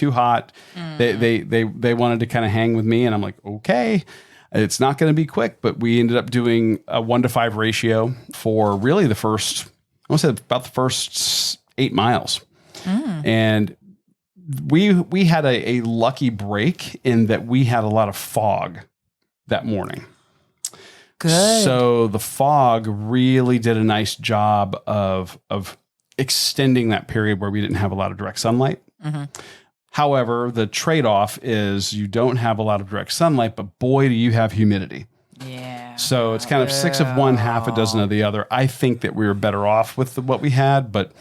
They wanted to kind of hang with me. And I'm like, okay, it's not going to be quick. But we ended up doing a 1-to-5 ratio for really the first, I want to say about the first 8 miles. And we had a lucky break in that we had a lot of fog that morning. Good. So the fog really did a nice job of extending that period where we didn't have a lot of direct sunlight. However, the trade-off is you don't have a lot of direct sunlight, but boy, do you have humidity. Yeah. So it's kind of 6 of one, half a dozen of the other. I think that we were better off with what we had, but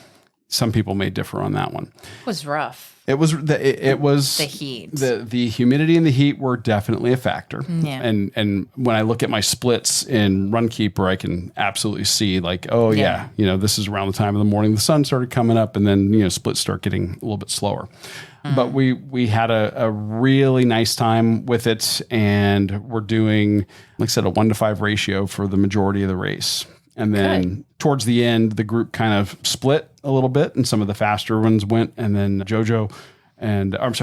some people may differ on that one. It was rough. It was the heat. The humidity and the heat were definitely a factor. Yeah. And when I look at my splits in Runkeeper, I can absolutely see like, oh yeah, this is around the time of the morning the sun started coming up, and then splits start getting a little bit slower. But we had a really nice time with it, and we're doing, like I said, a 1-to-5 ratio for the majority of the race. And then towards the end, the group kind of split a little bit, and some of the faster ones went. And then JoJo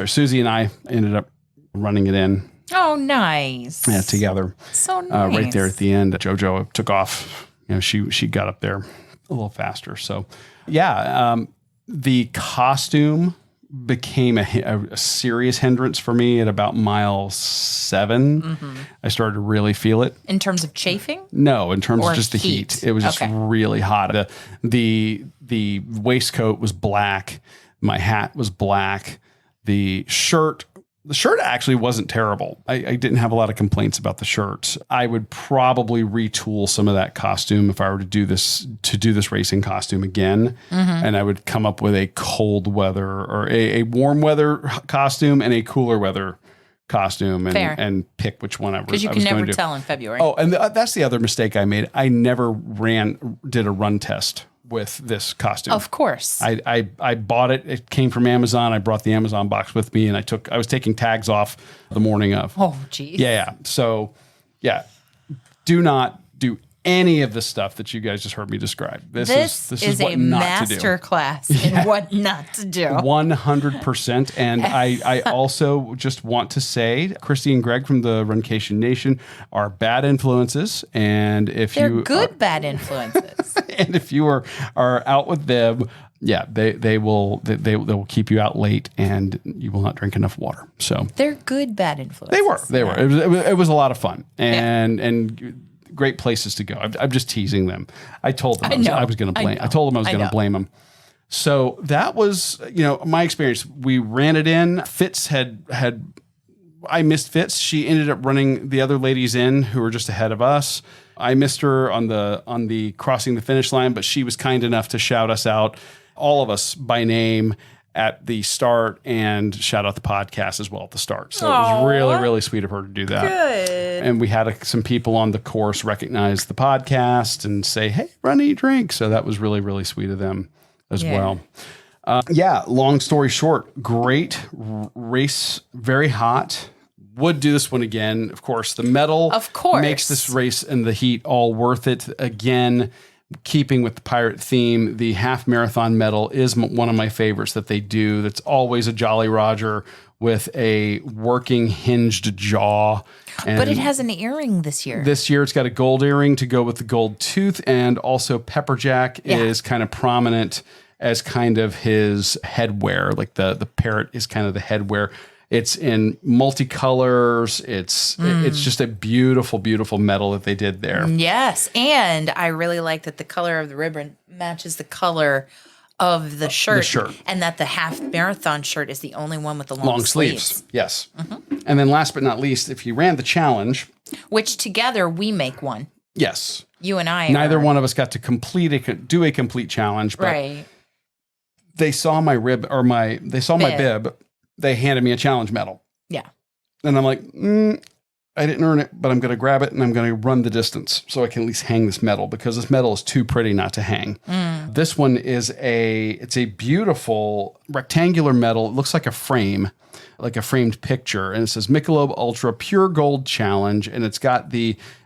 Susie and I ended up running it in. Oh, nice. Yeah, together. So nice. Right there at the end, JoJo took off. She got up there a little faster. So, the costume became a serious hindrance for me at about mile 7. I started to really feel it. In terms of chafing? No, in terms Or of just the heat. It was just Okay. really hot. The waistcoat was black. My hat was black. The shirt actually wasn't terrible. I didn't have a lot of complaints about the shirt. I would probably retool some of that costume if I were to do this racing costume again. And I would come up with a cold weather or a warm weather costume and a cooler weather costume and pick which one I was Because you can never tell in February. Oh, and that's the other mistake I made. I never did a run test with this costume. Of course. I bought it. It came from Amazon. I brought the Amazon box with me, and I was taking tags off the morning of. Oh, geez. Yeah. So, do not do any of the stuff that you guys just heard me describe. This is what a not to do. master class in what not to do. 100%. And I also just want to say, Christy and Greg from the Runcation Nation are bad influences. And if They're good bad influences. and if you are out with them, they will keep you out late, and you will not drink enough water. So They're good bad influences. they were. It was a lot of fun, and great places to go. I'm just teasing them. I told them I was going to blame. I told them I was going to blame them. So that was my experience. We ran it in. Fitz had. I missed Fitz. She ended up running the other ladies in who were just ahead of us. I missed her on the crossing the finish line, but she was kind enough to shout us out, all of us by name, at the start, and shout out the podcast as well at the start. So it was really, really sweet of her to do that. Good. And we had some people on the course recognize the podcast and say, hey, run, eat, drink. So that was really, really sweet of them as well. Long story short, great race, very hot. Would do this one again. Of course, the metal makes this race and the heat all worth it. Again, keeping with the pirate theme, the half marathon medal is one of my favorites that they do. That's always a Jolly Roger with a working hinged jaw. But it has an earring this year. This year it's got a gold earring to go with the gold tooth, and also Pepperjack is kind of prominent as kind of his headwear. Like the parrot is kind of the headwear. It's in multicolors. It's just a beautiful, beautiful medal that they did there. Yes, and I really like that the color of the ribbon matches the color of the shirt, and that the half marathon shirt is the only one with the long sleeves. Yes. And then last but not least, if you ran the challenge, which together we make one. Yes. You and I. Neither one of us got to do a complete challenge, but right. They saw my rib or my bib. They handed me a challenge medal. Yeah. And I'm like, I didn't earn it, but I'm going to grab it and I'm going to run the distance so I can at least hang this medal, because this medal is too pretty not to hang. This one is it's a beautiful rectangular medal. It looks like a frame, like a framed picture. And it says Michelob Ultra Pure Gold Challenge. And it's got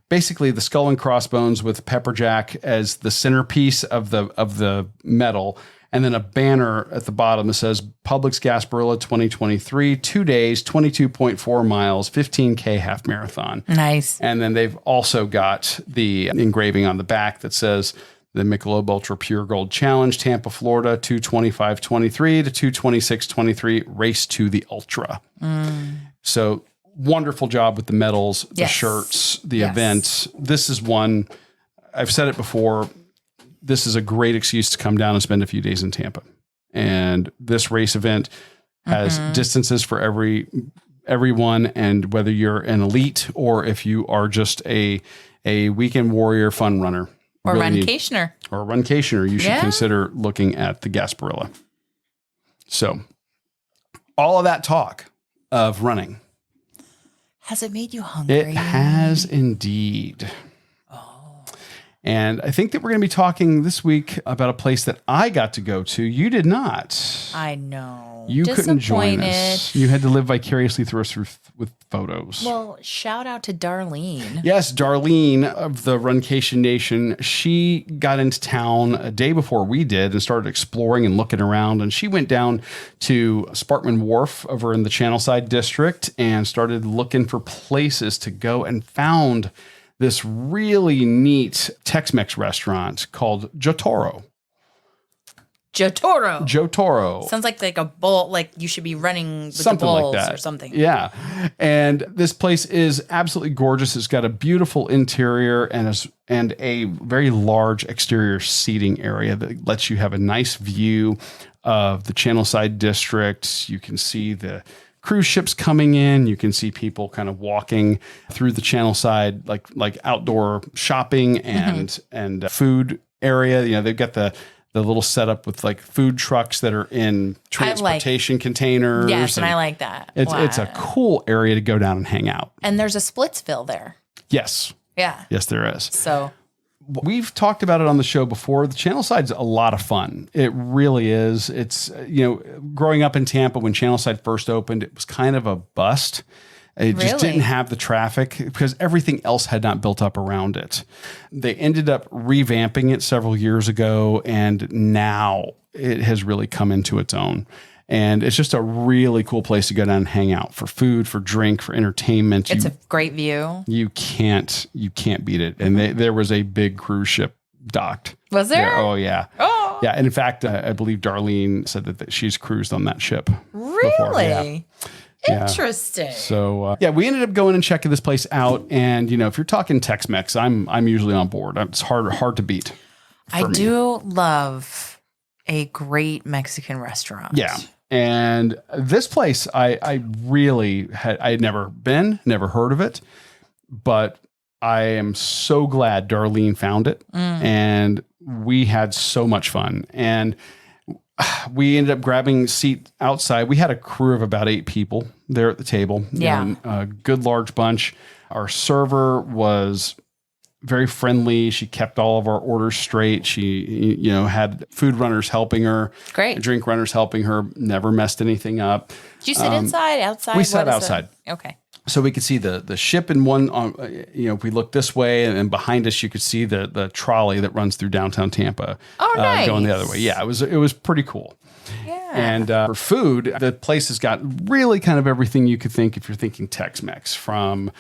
basically the skull and crossbones with Pepperjack as the centerpiece of the medal. And then a banner at the bottom that says Publix Gasparilla 2023, 2 days, 22.4 miles, 15K half marathon. Nice. And then they've also got the engraving on the back that says the Michelob Ultra Pure Gold Challenge, Tampa, Florida, 225.23 to 226.23, race to the Ultra. So wonderful job with the medals, the shirts, the events. This is one, I've said it before, this is a great excuse to come down and spend a few days in Tampa. And this race event has distances for everyone. And whether you're an elite or if you are just a weekend warrior fun runner. Or runcationer. You should consider looking at the Gasparilla. So all of that talk of running. Has it made you hungry? It has indeed. And I think that we're going to be talking this week about a place that I got to go to. You did not. I know. You couldn't join us. You had to live vicariously through us with photos. Well, shout out to Darlene. Yes, Darlene of the Runcation Nation. She got into town a day before we did and started exploring and looking around. And she went down to Sparkman Wharf over in the Channelside district and started looking for places to go, and found this really neat Tex-Mex restaurant called JoToro. JoToro. Sounds like a bowl, like you should be running with something the bowls like that. Or something. Yeah. And this place is absolutely gorgeous. It's got a beautiful interior and a very large exterior seating area that lets you have a nice view of the Channelside district. You can see the cruise ships coming in. You can see people kind of walking through the Channelside, like outdoor shopping and food area. You know, they've got the little setup with like food trucks that are in transportation containers. Yes, and I like that. It's a cool area to go down and hang out. And there's a Splitsville there. Yes. Yeah. Yes, there is. So we've talked about it on the show before. The Channelside's a lot of fun. It really is. It's, growing up in Tampa when Channelside first opened, it was kind of a bust. It just didn't have the traffic because everything else had not built up around it. They ended up revamping it several years ago, and now it has really come into its own. And it's just a really cool place to go down and hang out for food, for drink, for entertainment. It's a great view. You can't beat it. And there was a big cruise ship docked. Was there? Oh, yeah. Oh. Yeah. And in fact, I believe Darlene said that she's cruised on that ship. Really? Yeah. Interesting. So, we ended up going and checking this place out. And, if you're talking Tex-Mex, I'm usually on board. It's hard to beat. I do love a great Mexican restaurant. Yeah. And this place, I had never been, never heard of it, but I am so glad Darlene found it. And we had so much fun. And we ended up grabbing a seat outside. We had a crew of about 8 people there at the table. Yeah. A good large bunch. Our server was very friendly. She kept all of our orders straight. She, had food runners helping her. Great. Drink runners helping her. Never messed anything up. Did you sit inside, outside? We sat outside. Okay. So we could see the ship in one, if we look this way, and then behind us, you could see the trolley that runs through downtown Tampa nice. Going the other way. Yeah, it was pretty cool. Yeah. And for food, the place has got really kind of everything you could think if you're thinking Tex-Mex, from,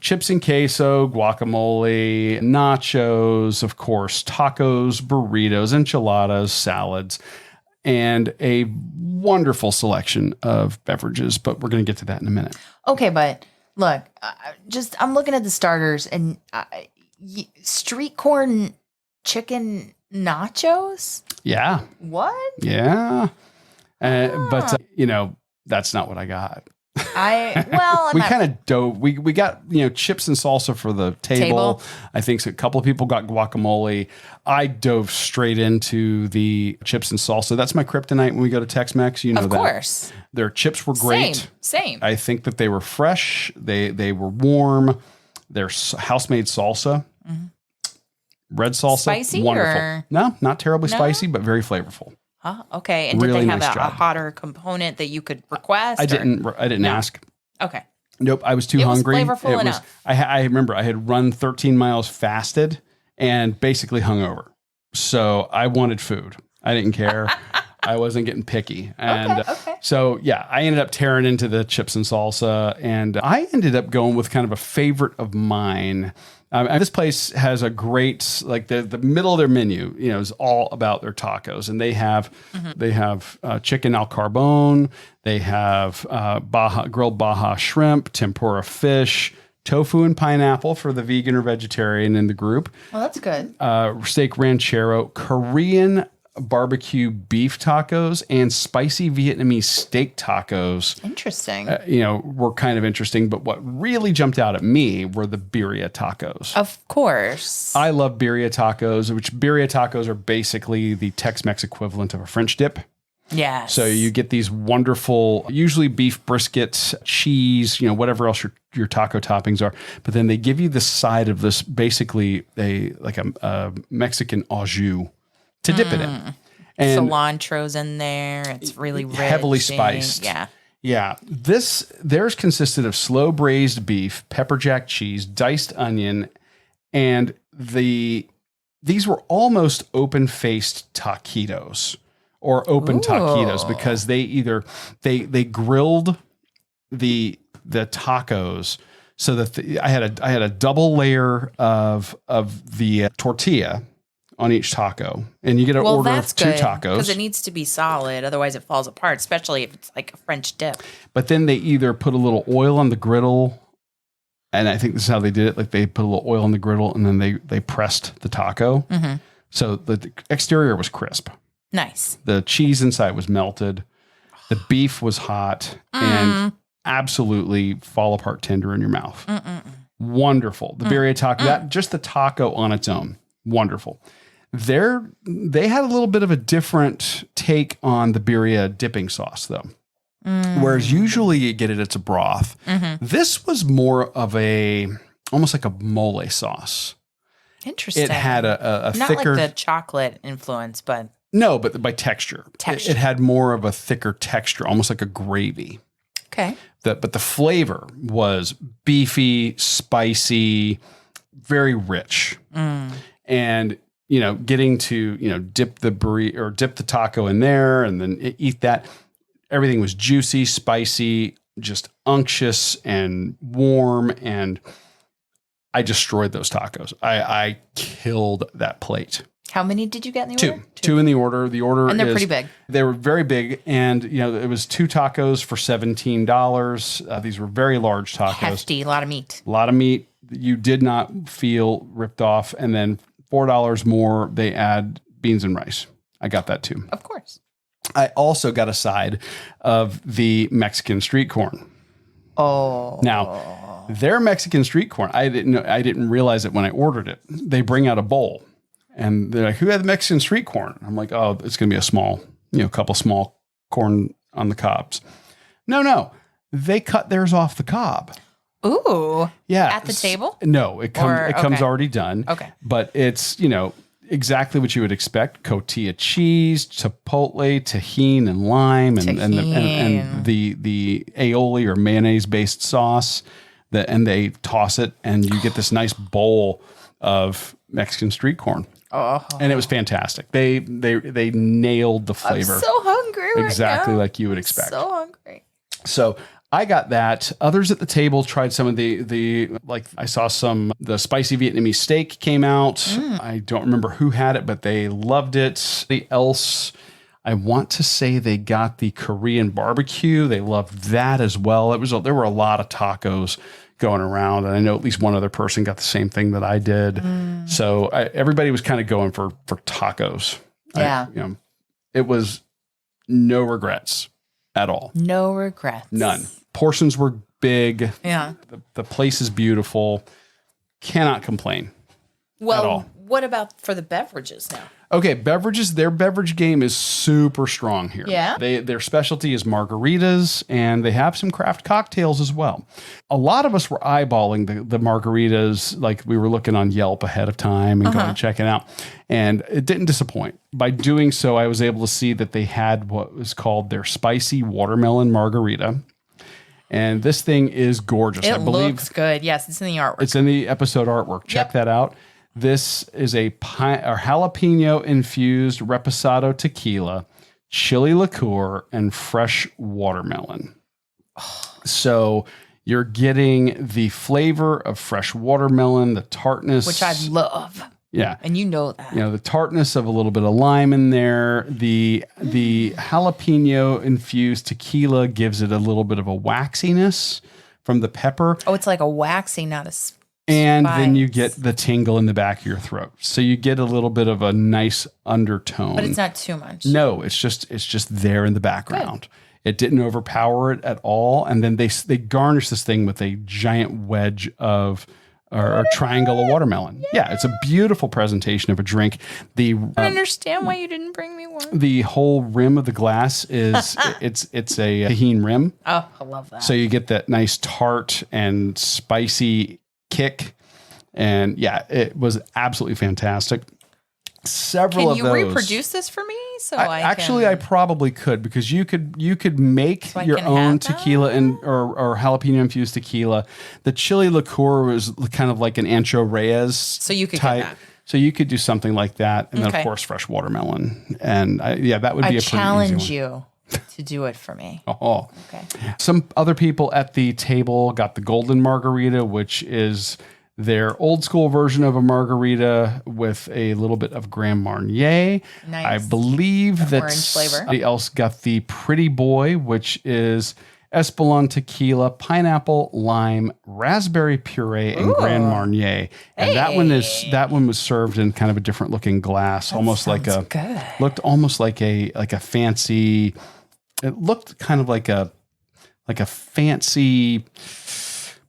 chips and queso, guacamole, nachos, of course, tacos, burritos, enchiladas, salads, and a wonderful selection of beverages. But we're going to get to that in a minute. Okay, but look, I'm looking at the starters, and street corn chicken nachos? Yeah. What? Yeah. But that's not what I got. We kind of dove. We got chips and salsa for the table. I think a couple of people got guacamole. I dove straight into the chips and salsa. That's my kryptonite when we go to Tex-Mex. Of course, their chips were great. Same. I think that they were fresh. They were warm. Their house-made salsa, red salsa, spicy, wonderful. Or? No, not terribly spicy, but very flavorful. Okay. And really did they have nice a hotter component that you could request? I didn't ask. Okay. Nope. I was too hungry. It was flavorful enough. I remember I had run 13 miles fasted and basically hungover. So I wanted food. I didn't care. I wasn't getting picky. And so, yeah, I ended up tearing into the chips and salsa, and I ended up going with kind of a favorite of mine. This place has a great, like the middle of their menu, is all about their tacos, and they have chicken al carbone, they have grilled Baja shrimp, tempura fish, tofu and pineapple for the vegan or vegetarian in the group. Well, that's good. Steak ranchero, Korean barbecue beef tacos, and spicy Vietnamese steak tacos. Interesting. Were kind of interesting, but what really jumped out at me were the birria tacos. Of course. I love birria tacos, which birria tacos are basically the Tex-Mex equivalent of a French dip. Yes. So you get these wonderful, usually beef brisket, cheese, whatever else your taco toppings are. But then they give you the side of this, basically a Mexican au jus to dip it in. And cilantro's in there. It's really rich. Heavily spiced. Yeah. Theirs consisted of slow braised beef, pepper jack cheese, diced onion, and these were almost open-faced taquitos or open taquitos, because they grilled the tacos so that I had a double layer of the tortilla on each taco, and you get an order of 2 tacos because it needs to be solid, otherwise it falls apart, especially if it's like a French dip. But then they either put a little oil on the griddle, and I think this is how they did it. Like they put a little oil on the griddle, and then they pressed the taco, so the exterior was crisp. Nice. The cheese inside was melted. The beef was hot and absolutely fall apart tender in your mouth. Wonderful. The birria taco, just the taco on its own, wonderful. They had a little bit of a different take on the birria dipping sauce, though. Whereas usually you get it's a broth. This was more of almost like a mole sauce. Interesting. It had a not thicker, like the chocolate influence, but no, but by texture. It had more of a thicker texture, almost like a gravy. Okay. But the flavor was beefy, spicy, very rich, and getting to dip the burrito or dip the taco in there and then eat that. Everything was juicy, spicy, just unctuous and warm, and I destroyed those tacos. I killed that plate. How many did you get in the order? Two in the order. The order, and they're pretty big. They were very big, and it was 2 tacos for $17. These were very large tacos. Hefty, a lot of meat. A lot of meat. You did not feel ripped off, and then $4 more. They add beans and rice. I got that too. Of course. I also got a side of the Mexican street corn. Oh. Now, their Mexican street corn, I didn't realize it when I ordered it. They bring out a bowl, and they're like, "Who had the Mexican street corn?" I'm like, "Oh, it's going to be a small, couple small corn on the cobs." No, they cut theirs off the cob. Ooh. Yeah. At the table? No, it comes already done. Okay. But it's, exactly what you would expect: cotija cheese, chipotle, tahini, and lime, and the aioli or mayonnaise based sauce. And they toss it, and you get this nice bowl of Mexican street corn. Oh. And it was fantastic. They nailed the flavor. I'm so hungry exactly right now. like you would expect. So hungry. So I got that. Others at the table tried some of the like I saw the spicy Vietnamese steak came out. I don't remember who had it, but they loved it. Else, I want to say they got the Korean barbecue. They loved that as well. There were a lot of tacos going around, and I know at least one other person got the same thing that I did. So everybody was kind of going for tacos. Yeah. It was no regrets at all. No regrets. None. Portions were big. Yeah. The place is beautiful. Cannot complain. Well, at all. What about for the beverages now? Okay, beverages. Their beverage game is super strong here. Yeah. Their specialty is margaritas, and they have some craft cocktails as well. A lot of us were eyeballing the margaritas, like we were looking on Yelp ahead of time and going to check it out, and it didn't disappoint. By doing so, I was able to see that they had what was called their spicy watermelon margarita. And this thing is gorgeous. It looks good. Yes, it's in the artwork. It's in the episode artwork. Check that out. This is a jalapeno infused reposado tequila, chili liqueur, and fresh watermelon. So you're getting the flavor of fresh watermelon, the tartness, which I love. Yeah. And you know that. The tartness of a little bit of lime in there. The jalapeno infused tequila gives it a little bit of a waxiness from the pepper. Oh, it's like a waxy, not a spice. And then you get the tingle in the back of your throat. So you get a little bit of a nice undertone. But it's not too much. No, it's just there in the background. Good. It didn't overpower it at all. And then they garnish this thing with a giant wedge of or a triangle of watermelon. Yeah, it's a beautiful presentation of a drink. I don't understand why you didn't bring me one. The whole rim of the glass is it's a tahini rim. Oh, I love that. So you get that nice tart and spicy kick, and yeah, it was absolutely fantastic. Several of those. Can you reproduce this for me? I probably could, because you could make your own tequila or jalapeno infused tequila. The chili liqueur was kind of like an Ancho Reyes. So you could get that. So you could do something like that, and then of course fresh watermelon, and that would be a pretty easy one. I challenge you to do it for me. Oh, okay. Some other people at the table got the golden margarita, which is their old school version of a margarita with a little bit of Grand Marnier. Nice. I believe that somebody else got the Pretty Boy, which is Espolon tequila, pineapple, lime, raspberry puree, and Grand Marnier. And that one was served in kind of a different looking glass, looked almost like a fancy. It looked kind of like a fancy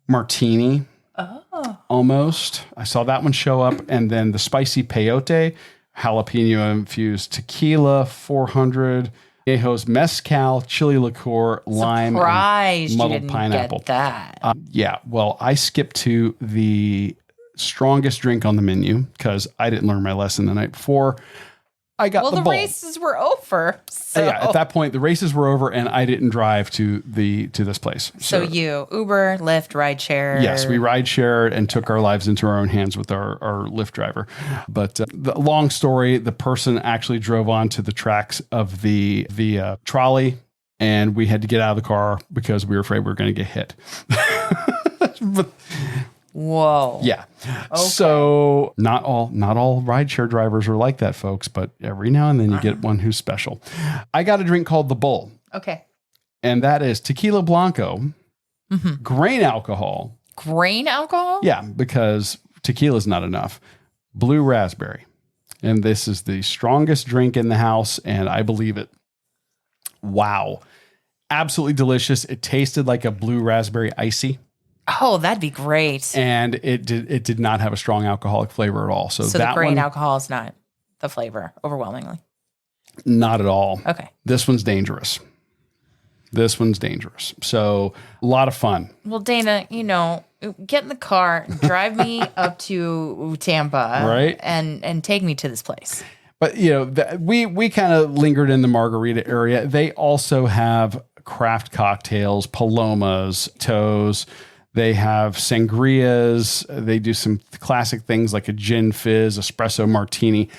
martini. Oh. Almost. I saw that one show up, and then the spicy peyote, jalapeno infused tequila, 400. Añejos mezcal, chili liqueur, lime, and muddled pineapple. Get that. Yeah, well, I skipped to the strongest drink on the menu because I didn't learn my lesson the night before. I got the bowl. Races were over. So. Yeah, at that point, the races were over, and I didn't drive to this place. So you Uber, Lyft, rideshare. Yes, we ride shared and took our lives into our own hands with our Lyft driver. But the long story, the person actually drove onto the tracks of the trolley, and we had to get out of the car because we were afraid we were going to get hit. But, whoa. Yeah. Okay. So not all rideshare drivers are like that, folks, but every now and then you get one who's special. I got a drink called the Bull. Okay. And that is tequila blanco, grain alcohol. Grain alcohol? Yeah, because tequila is not enough. Blue raspberry. And this is the strongest drink in the house, and I believe it. Wow. Absolutely delicious. It tasted like a blue raspberry icy. Oh, that'd be great. And it did not have a strong alcoholic flavor at all. So that the grain alcohol is not the flavor, overwhelmingly? Not at all. Okay. This one's dangerous. This one's dangerous. So a lot of fun. Well, Dana, get in the car, drive me up to Tampa, Right? and take me to this place. But, we kind of lingered in the margarita area. They also have craft cocktails, palomas, toes. They have sangrias. They do some classic things like a gin fizz, espresso martini.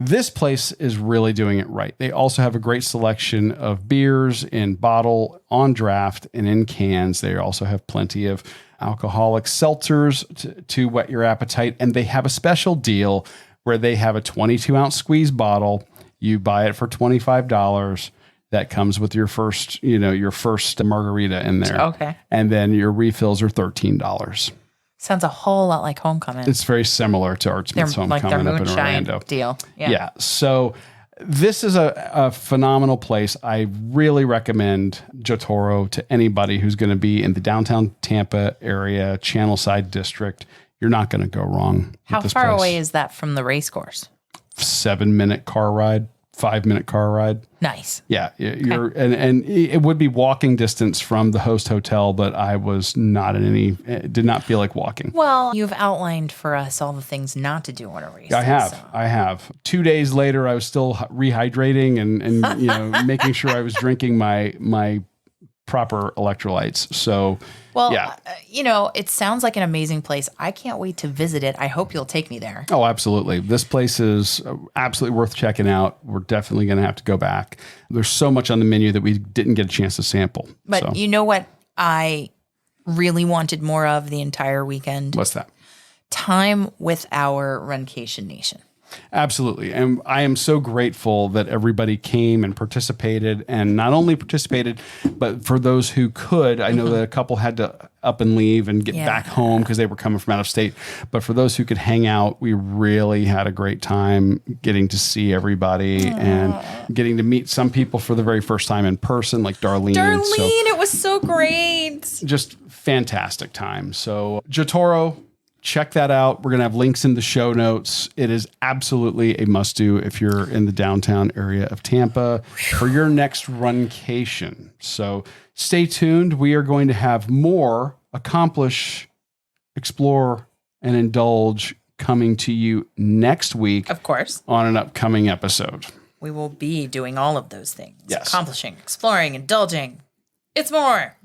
This place is really doing it right. They also have a great selection of beers in bottle, on draft, and in cans. They also have plenty of alcoholic seltzers to whet your appetite. And they have a special deal where they have a 22-ounce squeeze bottle. You buy it for $25. That comes with your first margarita in there. Okay. And then your refills are $13. Sounds a whole lot like Homecoming. It's very similar to Art Smith's Homecoming up in Orlando. Deal. Yeah. So this is a phenomenal place. I really recommend Jotoro to anybody who's going to be in the downtown Tampa area, Channelside district. You're not going to go wrong. How far away is that from the race course? 7-minute car ride, 5-minute car ride. Nice. Yeah, you're and it would be walking distance from the host hotel, but I was did not feel like walking. Well, you've outlined for us all the things not to do on a race. I have. 2 days later, I was still rehydrating and making sure I was drinking my proper electrolytes. So, well, yeah. It sounds like an amazing place. I can't wait to visit it. I hope you'll take me there. Oh, absolutely. This place is absolutely worth checking out. We're definitely going to have to go back. There's so much on the menu that we didn't get a chance to sample. But you know what I really wanted more of the entire weekend? What's that? Time with our Runcation Nation. Absolutely. And I am so grateful that everybody came and participated, and not only participated, but for those who could, I know that a couple had to up and leave and get back home because they were coming from out of state. But for those who could hang out, we really had a great time getting to see everybody and getting to meet some people for the very first time in person, like Darlene. It was so great. Just fantastic time. So Jotoro, check that out. We're going to have links in the show notes. It is absolutely a must-do if you're in the downtown area of Tampa for your next runcation. So stay tuned. We are going to have more accomplish, explore, and indulge coming to you next week. Of course. On an upcoming episode. We will be doing all of those things. Yes. Accomplishing, exploring, indulging. It's more.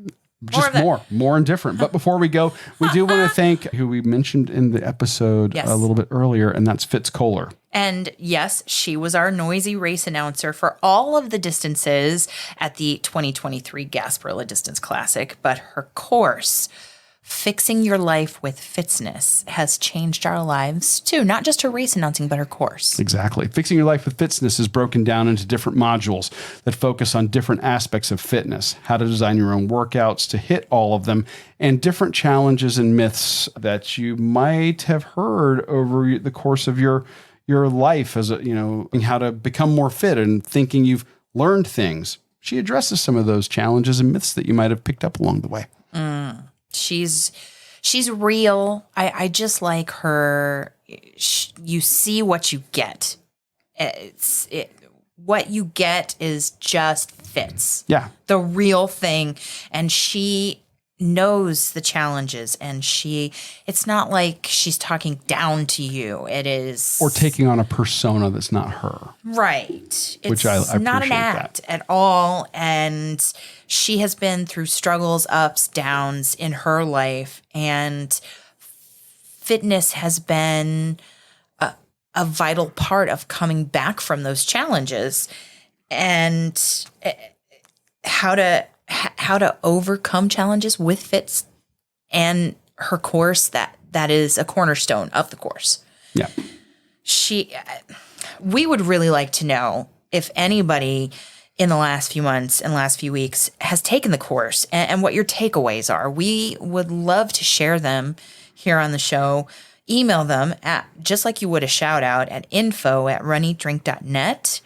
Just more and different. But before we go, we do want to thank who we mentioned in the episode a little bit earlier, and that's Fitz Kohler. And yes, she was our noisy race announcer for all of the distances at the 2023 Gasparilla Distance Classic. But her course, Fixing Your Life with Fitzness, has changed our lives too. Not just her race announcing, but her course. Exactly. Fixing Your Life with Fitzness is broken down into different modules that focus on different aspects of fitness, how to design your own workouts to hit all of them, and different challenges and myths that you might have heard over the course of your life as how to become more fit and thinking you've learned things. She addresses some of those challenges and myths that you might have picked up along the way. She's real. I just like her. You see what you get. What you get is just Fitz. Yeah. The real thing. And she knows the challenges, and it's not like she's talking down to you. It is. Or taking on a persona that's not her. Right. It's which I appreciate not an act at all. And she has been through struggles, ups, downs in her life. And fitness has been a vital part of coming back from those challenges. And how to overcome challenges with Fitz and her course that is a cornerstone of the course. Yeah. We would really like to know if anybody in the last few months and last few weeks has taken the course and what your takeaways are. We would love to share them here on the show. Email them at, just like you would a shout out, at info@runeatdrink.net,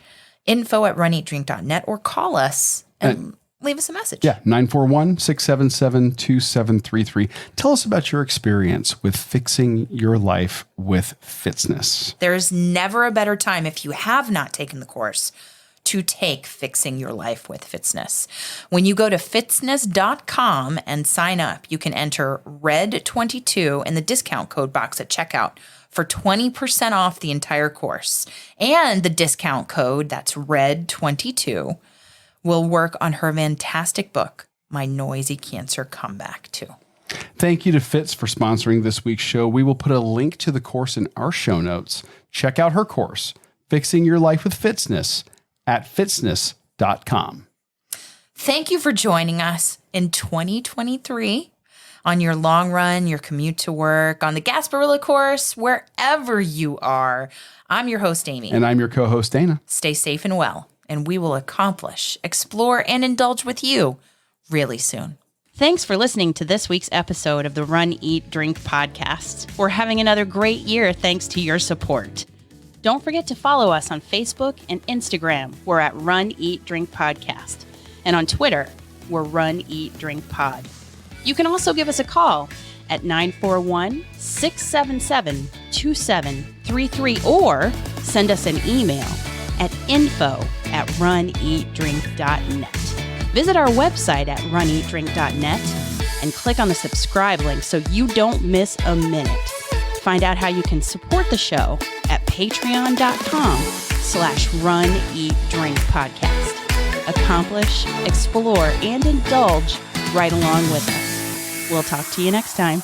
info@runeatdrink.net, or call us and leave us a message. Yeah, 941-677-2733. Tell us about your experience with fixing your life with Fitzness. There's never a better time, if you have not taken the course, to take fixing your life with Fitzness. When you go to fitzness.com and sign up, you can enter RED22 in the discount code box at checkout for 20% off the entire course. And the discount code, that's RED22, will work on her fantastic book, My Noisy Cancer Comeback, too. Thank you to Fitz for sponsoring this week's show. We will put a link to the course in our show notes. Check out her course, Fixing Your Life with Fitzness, at fitzness.com. Thank you for joining us in 2023 on your long run, your commute to work, on the Gasparilla course, wherever you are. I'm your host, Amy. And I'm your co-host, Dana. Stay safe and well, and we will accomplish, explore, and indulge with you really soon. Thanks for listening to this week's episode of the Run, Eat, Drink podcast. We're having another great year thanks to your support. Don't forget to follow us on Facebook and Instagram. We're at Run, Eat, Drink Podcast. And on Twitter, we're Run, Eat, Drink Pod. You can also give us a call at 941-677-2733 or send us an email at info@runeatdrink.net. Visit our website at runeatdrink.net and click on the subscribe link so you don't miss a minute. Find out how you can support the show at patreon.com/runeatdrinkpodcast. Accomplish, explore, and indulge right along with us. We'll talk to you next time.